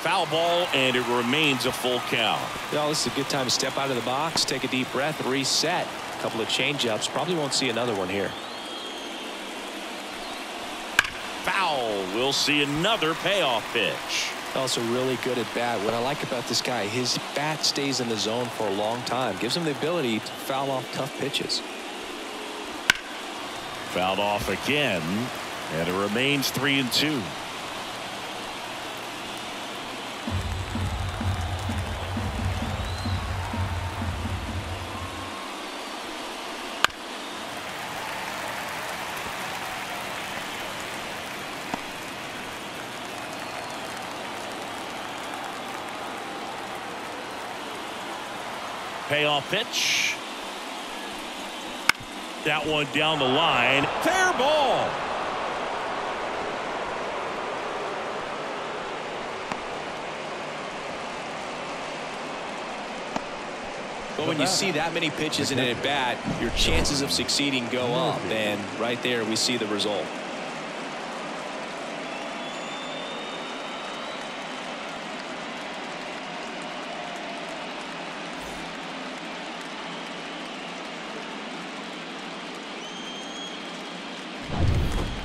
foul ball, and it remains a full count. Well, this is a good time to step out of the box, take a deep breath, reset. A couple of change-ups. Probably won't see another one here. Foul. We'll see another payoff pitch. Also really good at bat. What I like about this guy, his bat stays in the zone for a long time. Gives him the ability to foul off tough pitches. Fouled off again, and it remains 3-2. Payoff pitch. That one down the line. Fair ball. But when you see that many pitches in an at bat, your chances of succeeding go up, and right there we see the result.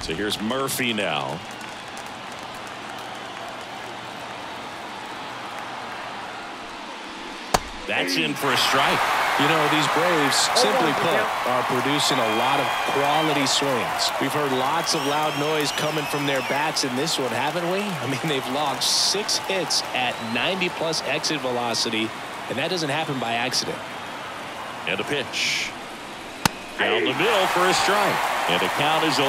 So here's Murphy now. That's in for a strike. You know, these Braves, simply put, are producing a lot of quality swings. We've heard lots of loud noise coming from their bats in this one, haven't we? I mean, they've logged 6 hits at 90+ exit velocity, and that doesn't happen by accident. And a pitch. Down the middle for a strike. And the count is 0-2.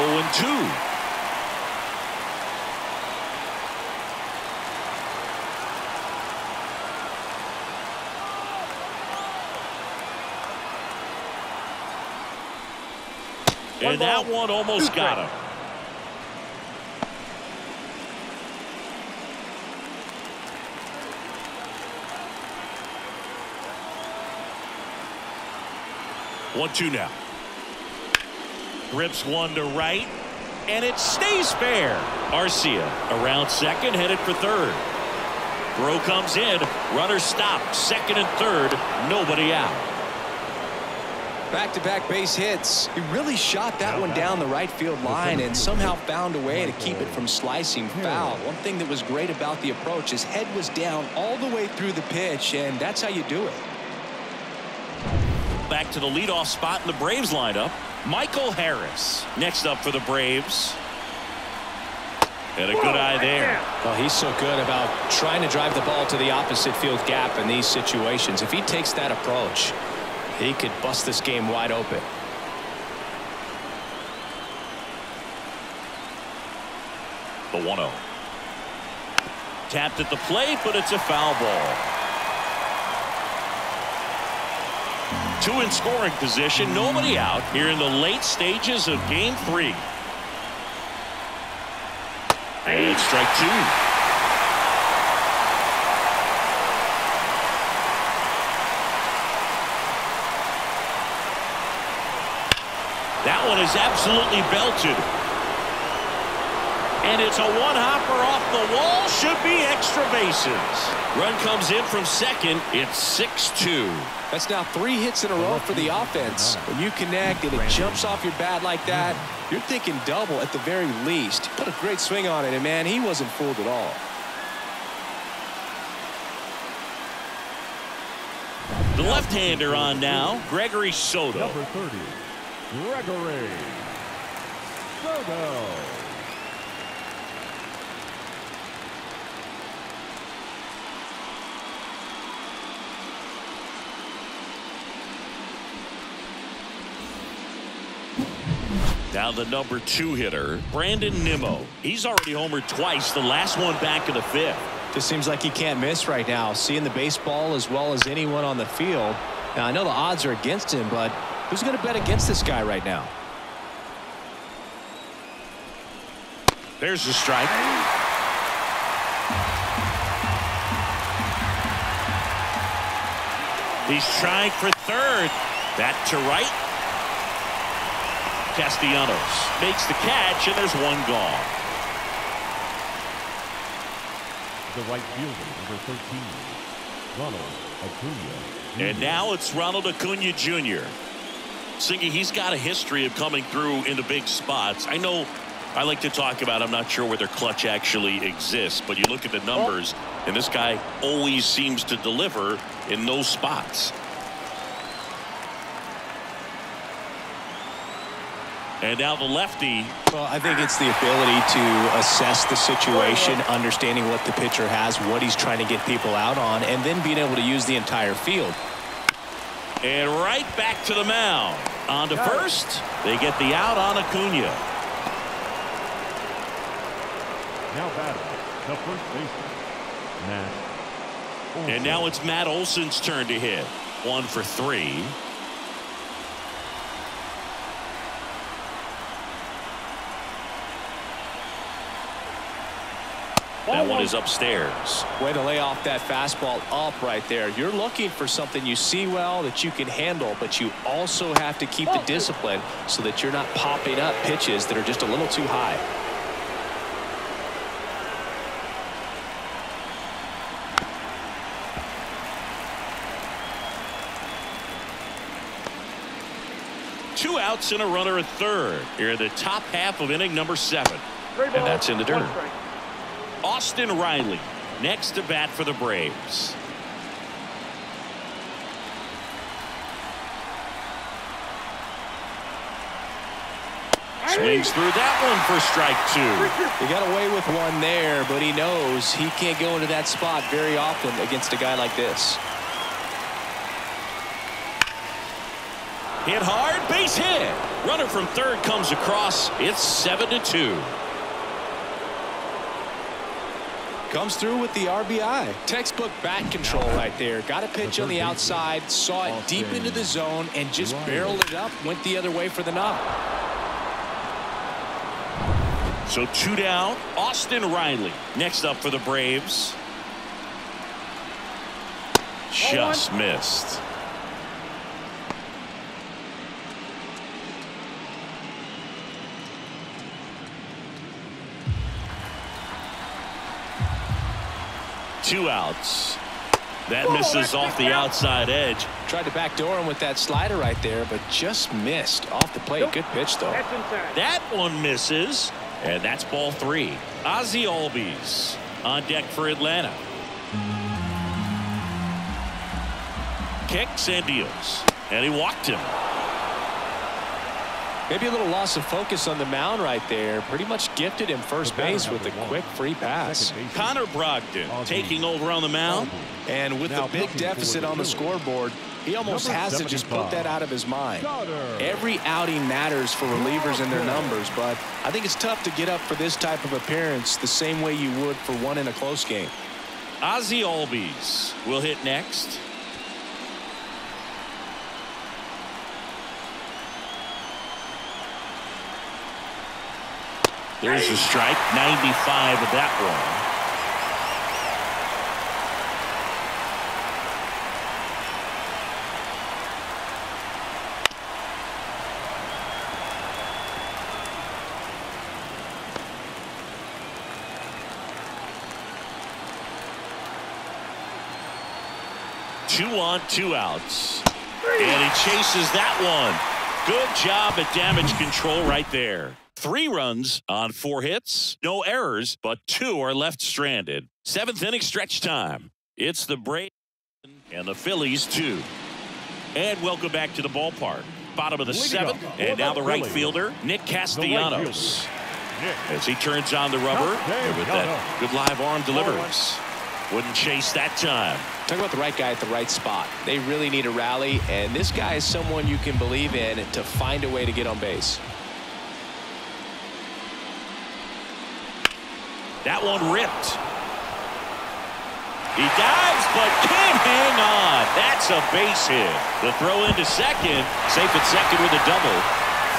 And that one almost got him. One-two now. Rips one to right, and it stays fair. Arcia around second, headed for third. Throw comes in. Runner stopped. Second and third. Nobody out. Back-to-back base hits. He really shot that one down the right field line and somehow found a way to keep it from slicing foul. One thing that was great about the approach, his head was down all the way through the pitch, and that's how you do it. Back to the leadoff spot in the Braves lineup. Michael Harris next up for the Braves. And a good eye there. Well, he's so good about trying to drive the ball to the opposite field gap in these situations. If he takes that approach, he could bust this game wide open. The 1-0. Tapped at the plate, but it's a foul ball. 2 in scoring position, nobody out here in the late stages of game 3. And strike 2. That one is absolutely belted. And it's a one-hopper off the wall. Should be extra bases. Run comes in from second. It's 6-2. That's now 3 hits in a row for the offense. When you connect and it jumps off your bat like that, you're thinking double at the very least. Put a great swing on it, and man, he wasn't fooled at all. The left-hander on now, Gregory Soto. Number 30, Gregory Soto. Now the number 2 hitter, Brandon Nimmo. He's already homered twice, the last one back in the 5th. Just seems like he can't miss right now, seeing the baseball as well as anyone on the field. Now, I know the odds are against him, but who's going to bet against this guy right now? There's the strike. He's trying for third. That to right. Castellanos makes the catch, and there's one gone. The right fielder, number 13, Ronald Acuna. And now it's Ronald Acuna Jr. Singy, he's got a history of coming through into big spots. I know I like to talk about, I'm not sure whether clutch actually exists, but you look at the numbers, and this guy always seems to deliver in those spots. And now the lefty. Well, I think it's the ability to assess the situation, understanding what the pitcher has, what he's trying to get people out on, and then being able to use the entire field. And right back to the mound. On to first. They get the out on Acuna. Now batting, the first baseman, Matt Olson. And now it's Matt Olson's turn to hit. 1 for 3. That one is upstairs. Way to lay off that fastball up right there. You're looking for something you see well that you can handle, but you also have to keep the discipline so that you're not popping up pitches that are just a little too high. Two outs and a runner at third. Here in the top half of inning number 7. And that's in the dirt. Austin Riley next to bat for the Braves. Swings through that one for strike 2. He got away with one there, but he knows he can't go into that spot very often against a guy like this. Hit hard, base hit. Runner from third comes across. It's 7-2. Comes through with the RBI. Textbook bat control right there. Got a pitch on the outside, saw it deep into the zone, and just barreled it up, went the other way for the knock. So 2 down. Austin Riley next up for the Braves. Just missed. Two outs. That misses off the outside edge. Tried to backdoor him with that slider right there, but just missed off the plate. Good pitch, though. That one misses, and that's ball 3. Ozzie Albies on deck for Atlanta. Kicks and deals, and he walked him. Maybe a little loss of focus on the mound right there. Pretty much gifted him first base with a quick free pass. Connor Brogdon taking over on the mound. And with the big deficit on the scoreboard, he almost has to just put that out of his mind. Every outing matters for relievers and their numbers, but I think it's tough to get up for this type of appearance the same way you would for one in a close game. Ozzie Albies will hit next. There's a strike. 95 of that one. Two on, 2 outs. And he chases that one. Good job at damage control right there. 3 runs on 4 hits. No errors, but 2 are left stranded. 7th inning stretch time. It's the Braves and the Phillies 2. And welcome back to the ballpark. Bottom of the 7th. And now the right fielder, Nick Castellanos. As he turns on the rubber. And with that good live arm delivers. Wouldn't chase that time. Talk about the right guy at the right spot. They really need a rally, and this guy is someone you can believe in to find a way to get on base. That one ripped. He dives, but can't hang on. That's a base hit. The throw into second. Safe at second with a double.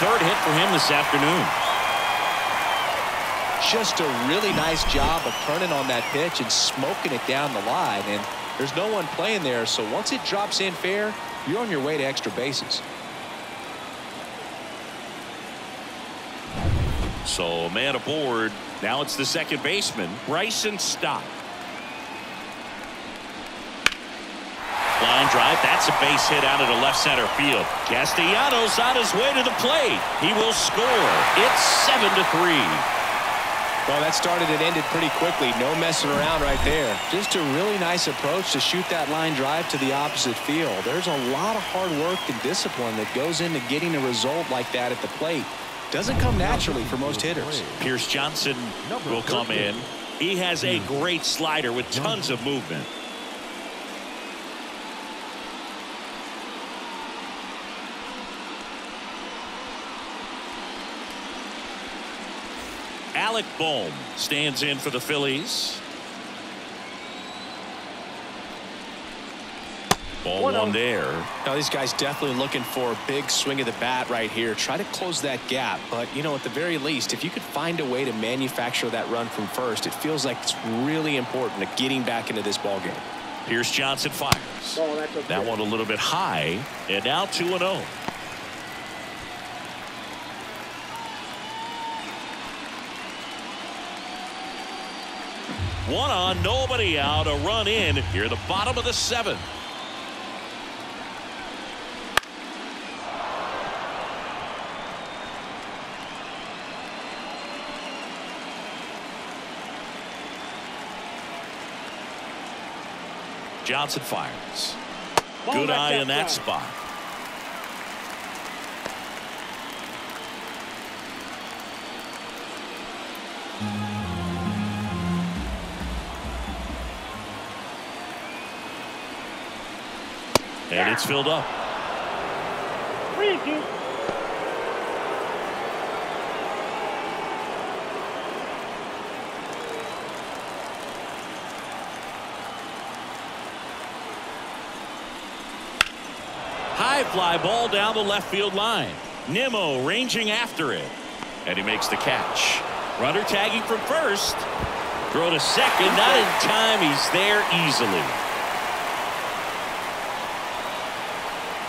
3rd hit for him this afternoon. Just a really nice job of turning on that pitch and smoking it down the line. And there's no one playing there, so once it drops in fair, you're on your way to extra bases. So a man aboard. Now it's the second baseman, Bryson Stott. line drive. That's a base hit out of the left center field. Castellanos on his way to the plate. He will score. It's 7-3. Well, that started and ended pretty quickly. No messing around right there. Just a really nice approach to shoot that line drive to the opposite field. There's a lot of hard work and discipline that goes into getting a result like that at the plate. Doesn't come naturally for most hitters. Pierce Johnson will come in. He has a great slider with tons of movement. Alec Bohm stands in for the Phillies. Ball one there. Now these guys definitely looking for a big swing of the bat right here. Try to close that gap. But, you know, at the very least, if you could find a way to manufacture that run from first, it feels like it's really important to getting back into this ball game. Pierce Johnson fires. That one a little bit high. And now 2-0. One on, nobody out, a run in here at the bottom of the 7th. Johnson fires. Good eye in that spot. And it's filled up. High fly ball down the left field line. Nimmo ranging after it. And he makes the catch. Runner tagging from first. Throw to second. Not in time. He's there easily.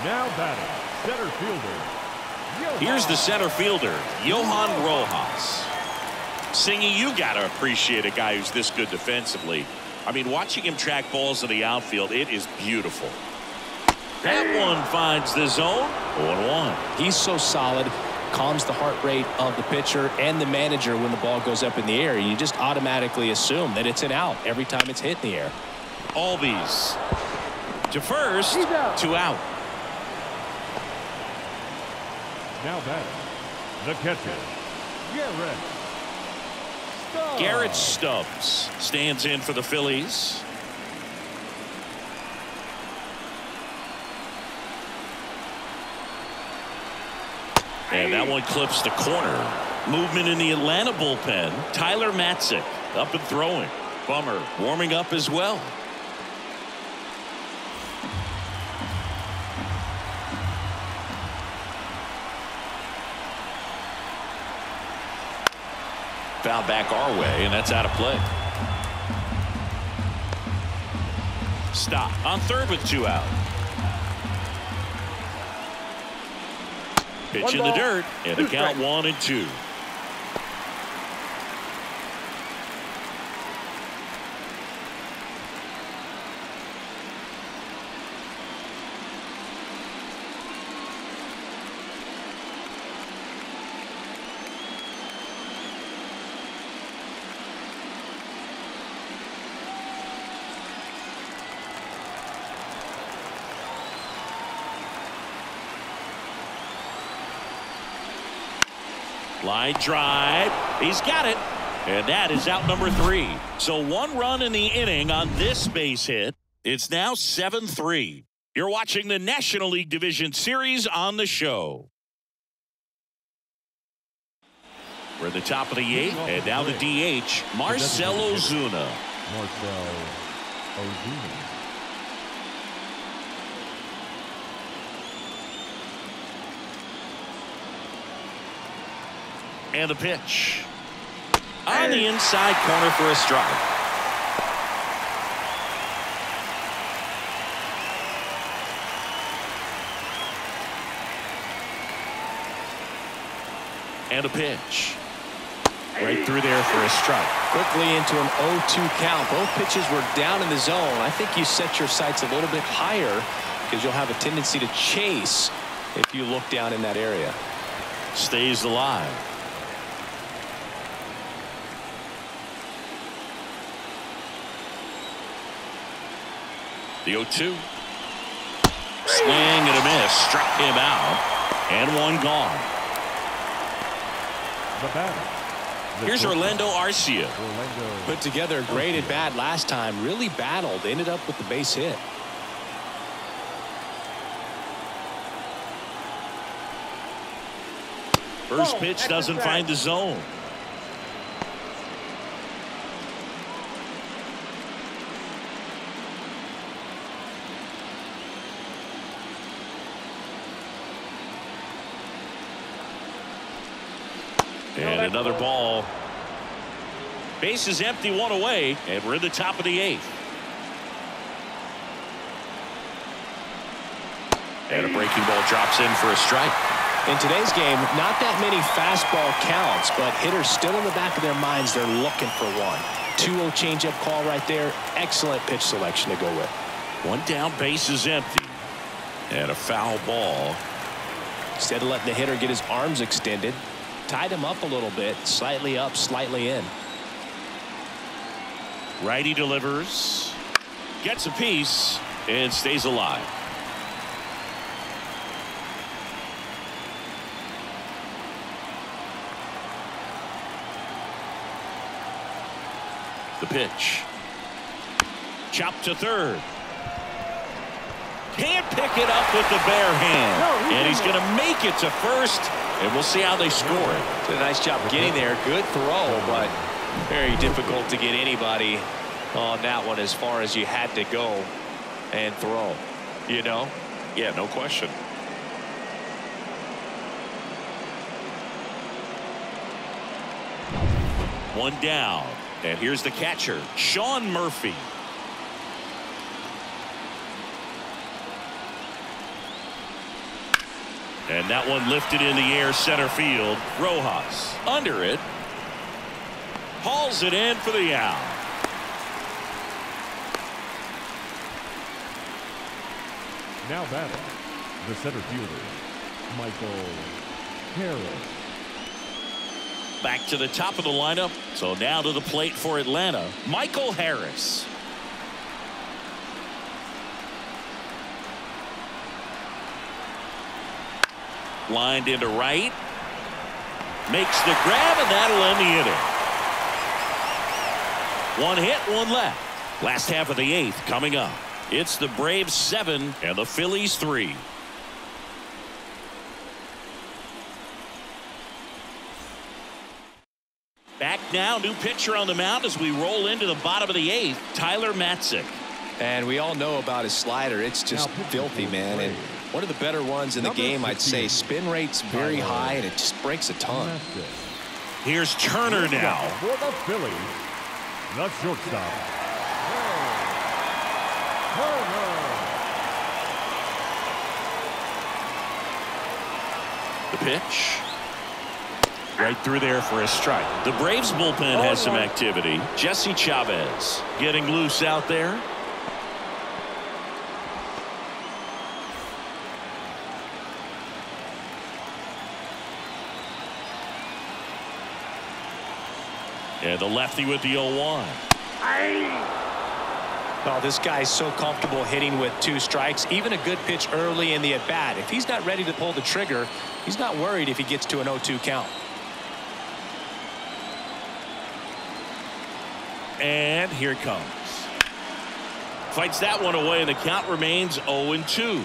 Now batting, center fielder. Here's the center fielder, Johan Rojas. Singy, you got to appreciate a guy who's this good defensively. I mean, watching him track balls in the outfield, it is beautiful. That one finds the zone. 0-1. He's so solid. Calms the heart rate of the pitcher and the manager when the ball goes up in the air. You just automatically assume that it's an out every time it's hit in the air. Albies to first, 2 out. Now batting, the catcher, Garrett Stubbs stands in for the Phillies. And that one clips the corner. Movement in the Atlanta bullpen. Tyler Matzik up and throwing. Bummer warming up as well. Foul back our way, and that's out of play. Stop on third with 2 out. Pitch in the dirt, and the count 1-2. Line drive. He's got it. And that is out number 3. So 1 run in the inning on this base hit. It's now 7-3. You're watching the National League Division Series on the show. We're at the top of the 8th. And now the DH, Marcell Ozuna. Marcell Ozuna. And the pitch. On the inside corner for a strike. And a pitch. Right through there for a strike. Quickly into an 0-2 count. Both pitches were down in the zone. I think you set your sights a little bit higher because you'll have a tendency to chase if you look down in that area. Stays alive. The 0-2. Swing and a miss. Struck him out. And one gone. The batter. Here's Orlando Arcia. Put together a great at bat last time. Really battled. Ended up with the base hit. First pitch doesn't find the zone. And another ball. Base is empty, one away, and we're in the top of the 8th. And a breaking ball drops in for a strike. In today's game, not that many fastball counts, but hitters still in the back of their minds, they're looking for one. 2-0 changeup call right there. Excellent pitch selection to go with. One down, base is empty. And a foul ball. Instead of letting the hitter get his arms extended, tied him up a little bit, slightly up, slightly in. Righty delivers, gets a piece, and stays alive. The pitch. Chopped to third. Can't pick it up with the bare hand. And he's going to make it to first. And we'll see how they score it. Did a nice job getting there. Good throw, but very difficult to get anybody on that one as far as you had to go and throw. You know? Yeah, no question. One down. And here's the catcher, Sean Murphy. And that one lifted in the air, center field. Rojas under it. Hauls it in for the out. Now batting, the center fielder, Michael Harris. Back to the top of the lineup. So now to the plate for Atlanta, Michael Harris. Lined into right. Makes the grab, and that'll end the inning. One hit, one left. Last half of the 8th coming up. It's the Braves 7 and the Phillies 3. Back now, new pitcher on the mound as we roll into the bottom of the 8th, Tyler Matzik. And we all know about his slider. It's just filthy, man. And one of the better ones in the game, I'd say. Spin rate's very high, and it just breaks a ton. Here's Turner now. For the Phillies, the shortstop, Turner. The pitch. Right through there for a strike. The Braves bullpen has some activity. Jesse Chavez getting loose out there. And the lefty with the 0-1. Oh, this guy's so comfortable hitting with 2 strikes. Even a good pitch early in the at-bat. If he's not ready to pull the trigger, he's not worried if he gets to an 0-2 count. And here it comes. Fights that one away, and the count remains 0-2.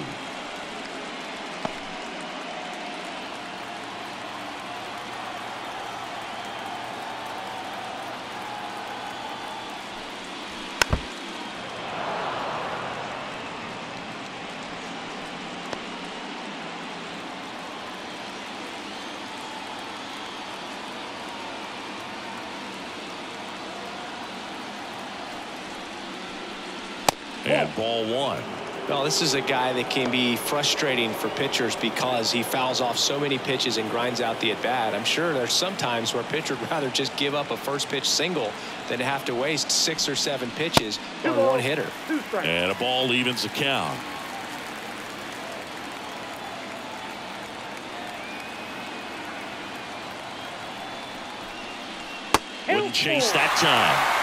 And ball 1. Well, this is a guy that can be frustrating for pitchers because he fouls off so many pitches and grinds out the at-bat. I'm sure there's some times where a pitcher would rather just give up a first pitch single than to have to waste 6 or 7 pitches on one hitter. And a ball evens the count. Wouldn't chase that time.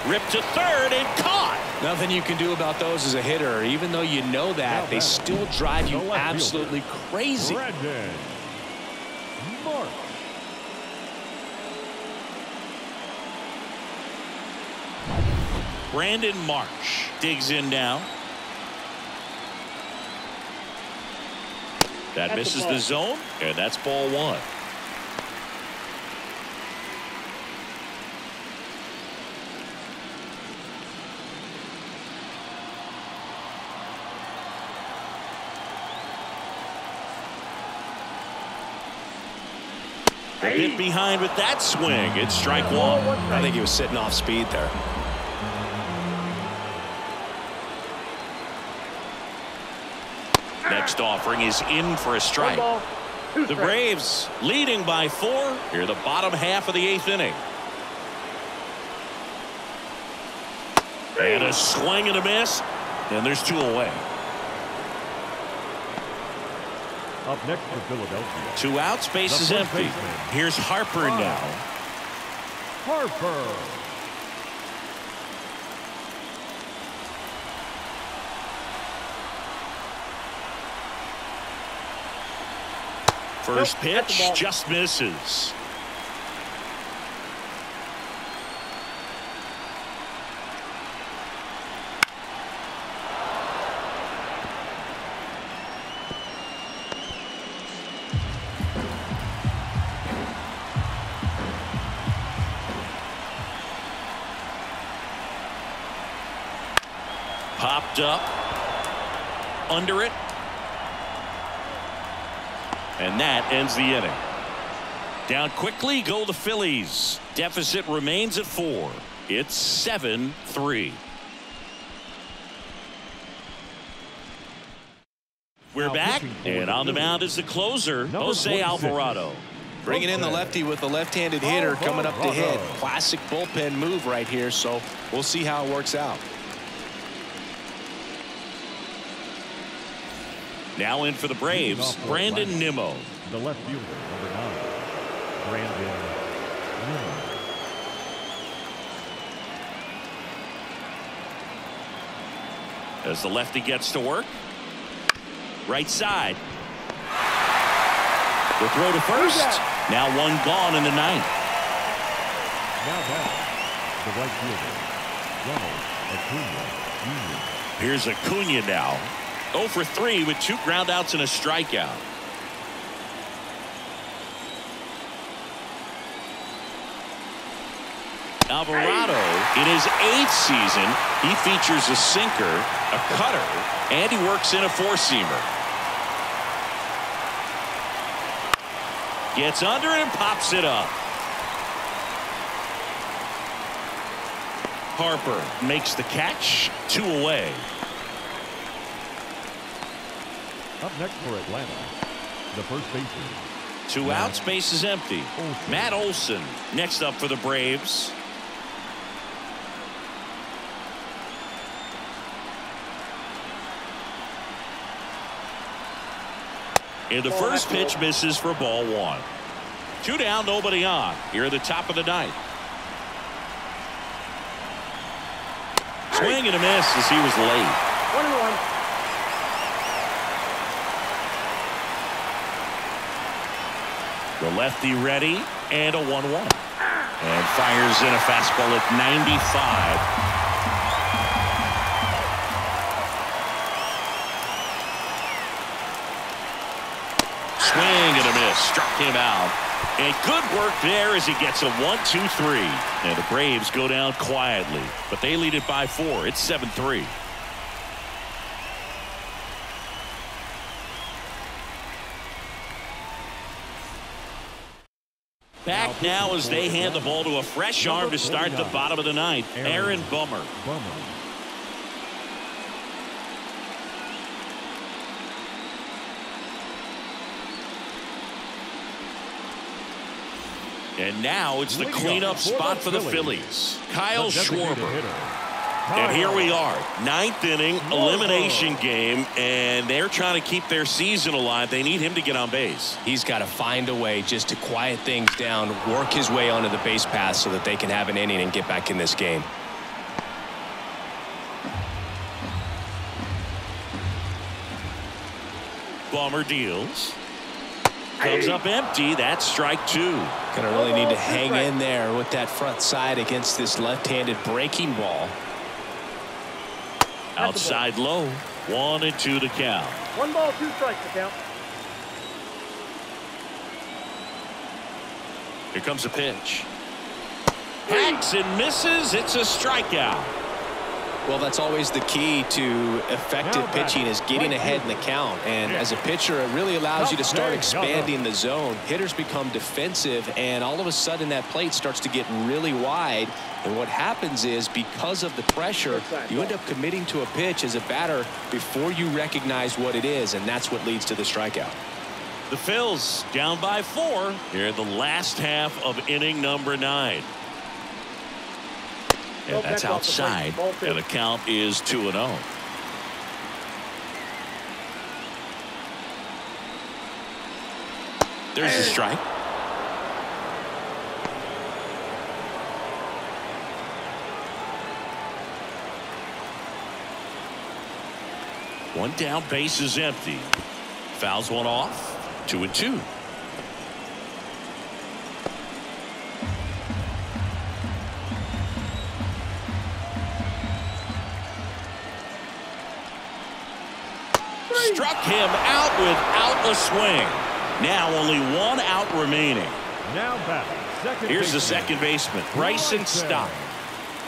Ripped to third and caught. Nothing you can do about those as a hitter. Even though you know that, they still drive you absolutely crazy. Brandon Marsh digs in now. That misses the zone, and that's ball 1. They hit behind with that swing. It's strike 1. I think he was sitting off speed there. Next offering is in for a strike. The Braves leading by 4 here the bottom half of the 8th inning. And a swing and a miss, and there's 2 away. Up next for Philadelphia. 2 outs, base is empty. Here's Harper now. Harper. First pitch just misses. Popped up, under it, and that ends the inning. Down quickly go the Phillies. Deficit remains at 4. It's 7-3. We're back, and on the mound is the closer, Jose Alvarado. Bringing in the lefty with the left-handed hitter coming up to hit. Classic bullpen move right here, so we'll see how it works out. Now in for the Braves, Brandon Nimmo. The left fielder, number 9, Brandon Nimmo. As the lefty gets to work. Right side. The throw to first. Now 1 gone in the 9th. Now back, the right fielder, Ronald Acuna Jr. Here's Acuna now. 0 for 3 with 2 groundouts and a strikeout. Alvarado, in his 8th season, he features a sinker, a cutter, and he works in a 4-seamer. Gets under and pops it up. Harper makes the catch. 2 away. Up next for Atlanta, the first baseman. 2 outs, base is empty. Matt Olson next up for the Braves. And the first pitch misses for ball 1. 2 down, nobody on. Here at the top of the 9th. Swing and a miss as he was late. 1-1. The lefty ready, and a 1-1. And fires in a fastball at 95. Swing and a miss, struck him out. And good work there as he gets a 1-2-3. And the Braves go down quietly, but they lead it by 4. It's 7-3. Back now as they hand the ball to a fresh arm to start the bottom of the ninth. Aaron Bummer. And now it's the cleanup spot for the Phillies. Kyle Schwarber. And here we are, ninth inning, elimination game, and they're trying to keep their season alive. They need him to get on base. He's got to find a way just to quiet things down, work his way onto the base path so that they can have an inning and get back in this game. Bummer deals. Comes up empty. That's strike two. Gonna really need to hang in there with that front side against this left-handed breaking ball. Outside low. 1-2 to count. 1 ball, 2 strikes to count. Here comes a pitch. Hacks and misses. It's a strikeout. Well, that's always the key to effective pitching, is getting ahead in the count. And as a pitcher, it really allows you to start expanding the zone. Hitters become defensive, and all of a sudden that plate starts to get really wide. And what happens is, because of the pressure, you end up committing to a pitch as a batter before you recognize what it is, and that's what leads to the strikeout. The Phils down by 4 here in the last half of inning number 9. And that's outside, and the count is 2-0. There's a strike. One down, base is empty. Fouls one off. 2-2. Struck him out without a swing. Now only 1 out remaining. Now batting, second Here's the baseman. second baseman, Bryson Stott.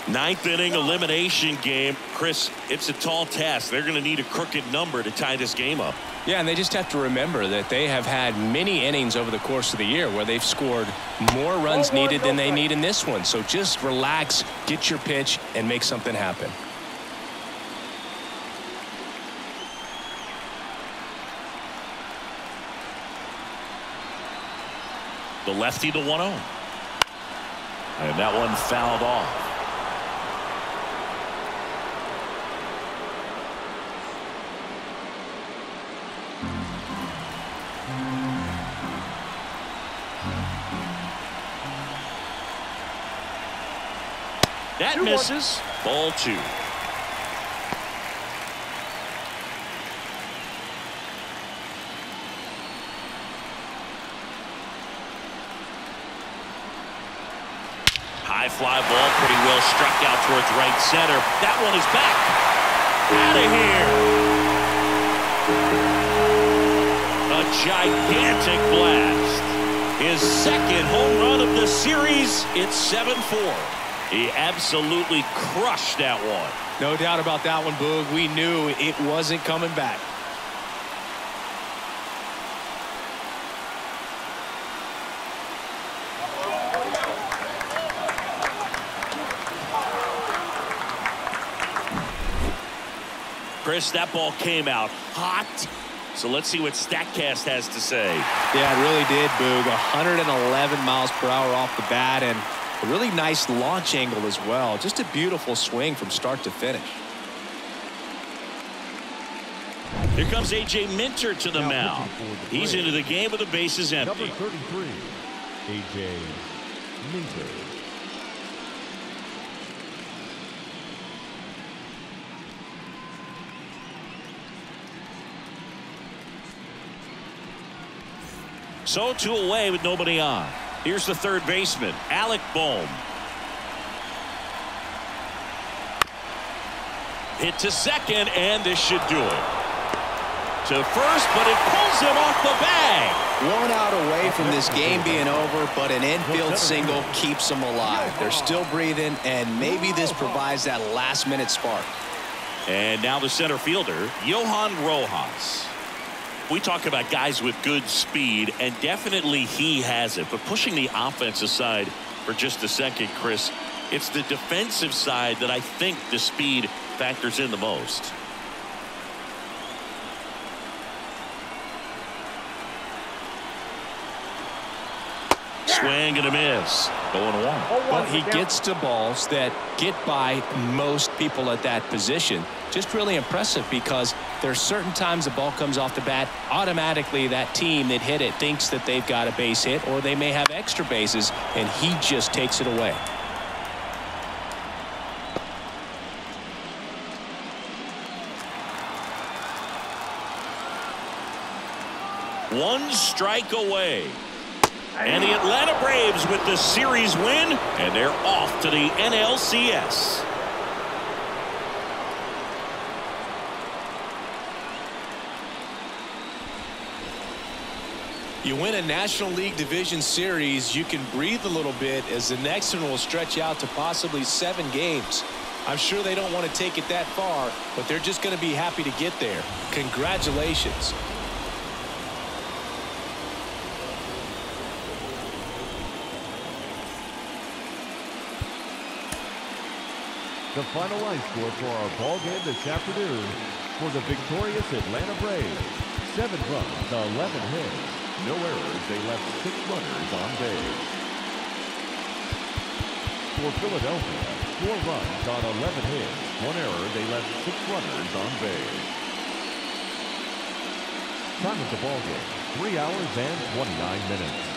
9th inning elimination game. Chris, it's a tall task. They're going to need a crooked number to tie this game up. Yeah, and they just have to remember that they have had many innings over the course of the year where they've scored more runs needed than they need in this one. So just relax, get your pitch, and make something happen. The lefty, the 1-0. And that one fouled off. That misses. Ball 2. High fly ball, pretty well struck out towards right center. That one is back. Out of here. A gigantic blast. His second home run of the series. It's 7-4. He absolutely crushed that one. No doubt about that one, Boog. We knew it wasn't coming back. Chris, that ball came out hot. So let's see what StatCast has to say. Yeah, it really did, Boog. 111 miles per hour off the bat, and a really nice launch angle as well. Just a beautiful swing from start to finish. Here comes A.J. Minter to the mound. He's into the game with the bases empty. Number 33, A.J. Minter. So 2 away with nobody on. Here's the third baseman, Alec Bohm. Hit to second, and this should do it. To first, but it pulls him off the bag. 1 out away from this game being over, but an infield single keeps them alive. They're still breathing, and maybe this provides that last-minute spark. And now the center fielder, Johan Rojas. We talk about guys with good speed, and definitely he has it. But pushing the offense aside for just a second, Chris, it's the defensive side that I think the speed factors in the most. Swing and a miss. 0-1. Well, he gets to balls that get by most people at that position. Just really impressive because there's certain times the ball comes off the bat, automatically that team that hit it thinks that they've got a base hit or they may have extra bases, and he just takes it away. One strike away. And the Atlanta Braves with the series win, and they're off to the NLCS. You win a National League Division Series, you can breathe a little bit as the next one will stretch out to possibly 7 games. I'm sure they don't want to take it that far, but they're just going to be happy to get there. Congratulations. The final line score for our ball game this afternoon for the victorious Atlanta Braves. 7 runs, 11 hits, no errors. They left 6 runners on base. For Philadelphia, 4 runs on 11 hits, 1 error. They left 6 runners on base. Time of the ball game, 3 hours and 29 minutes.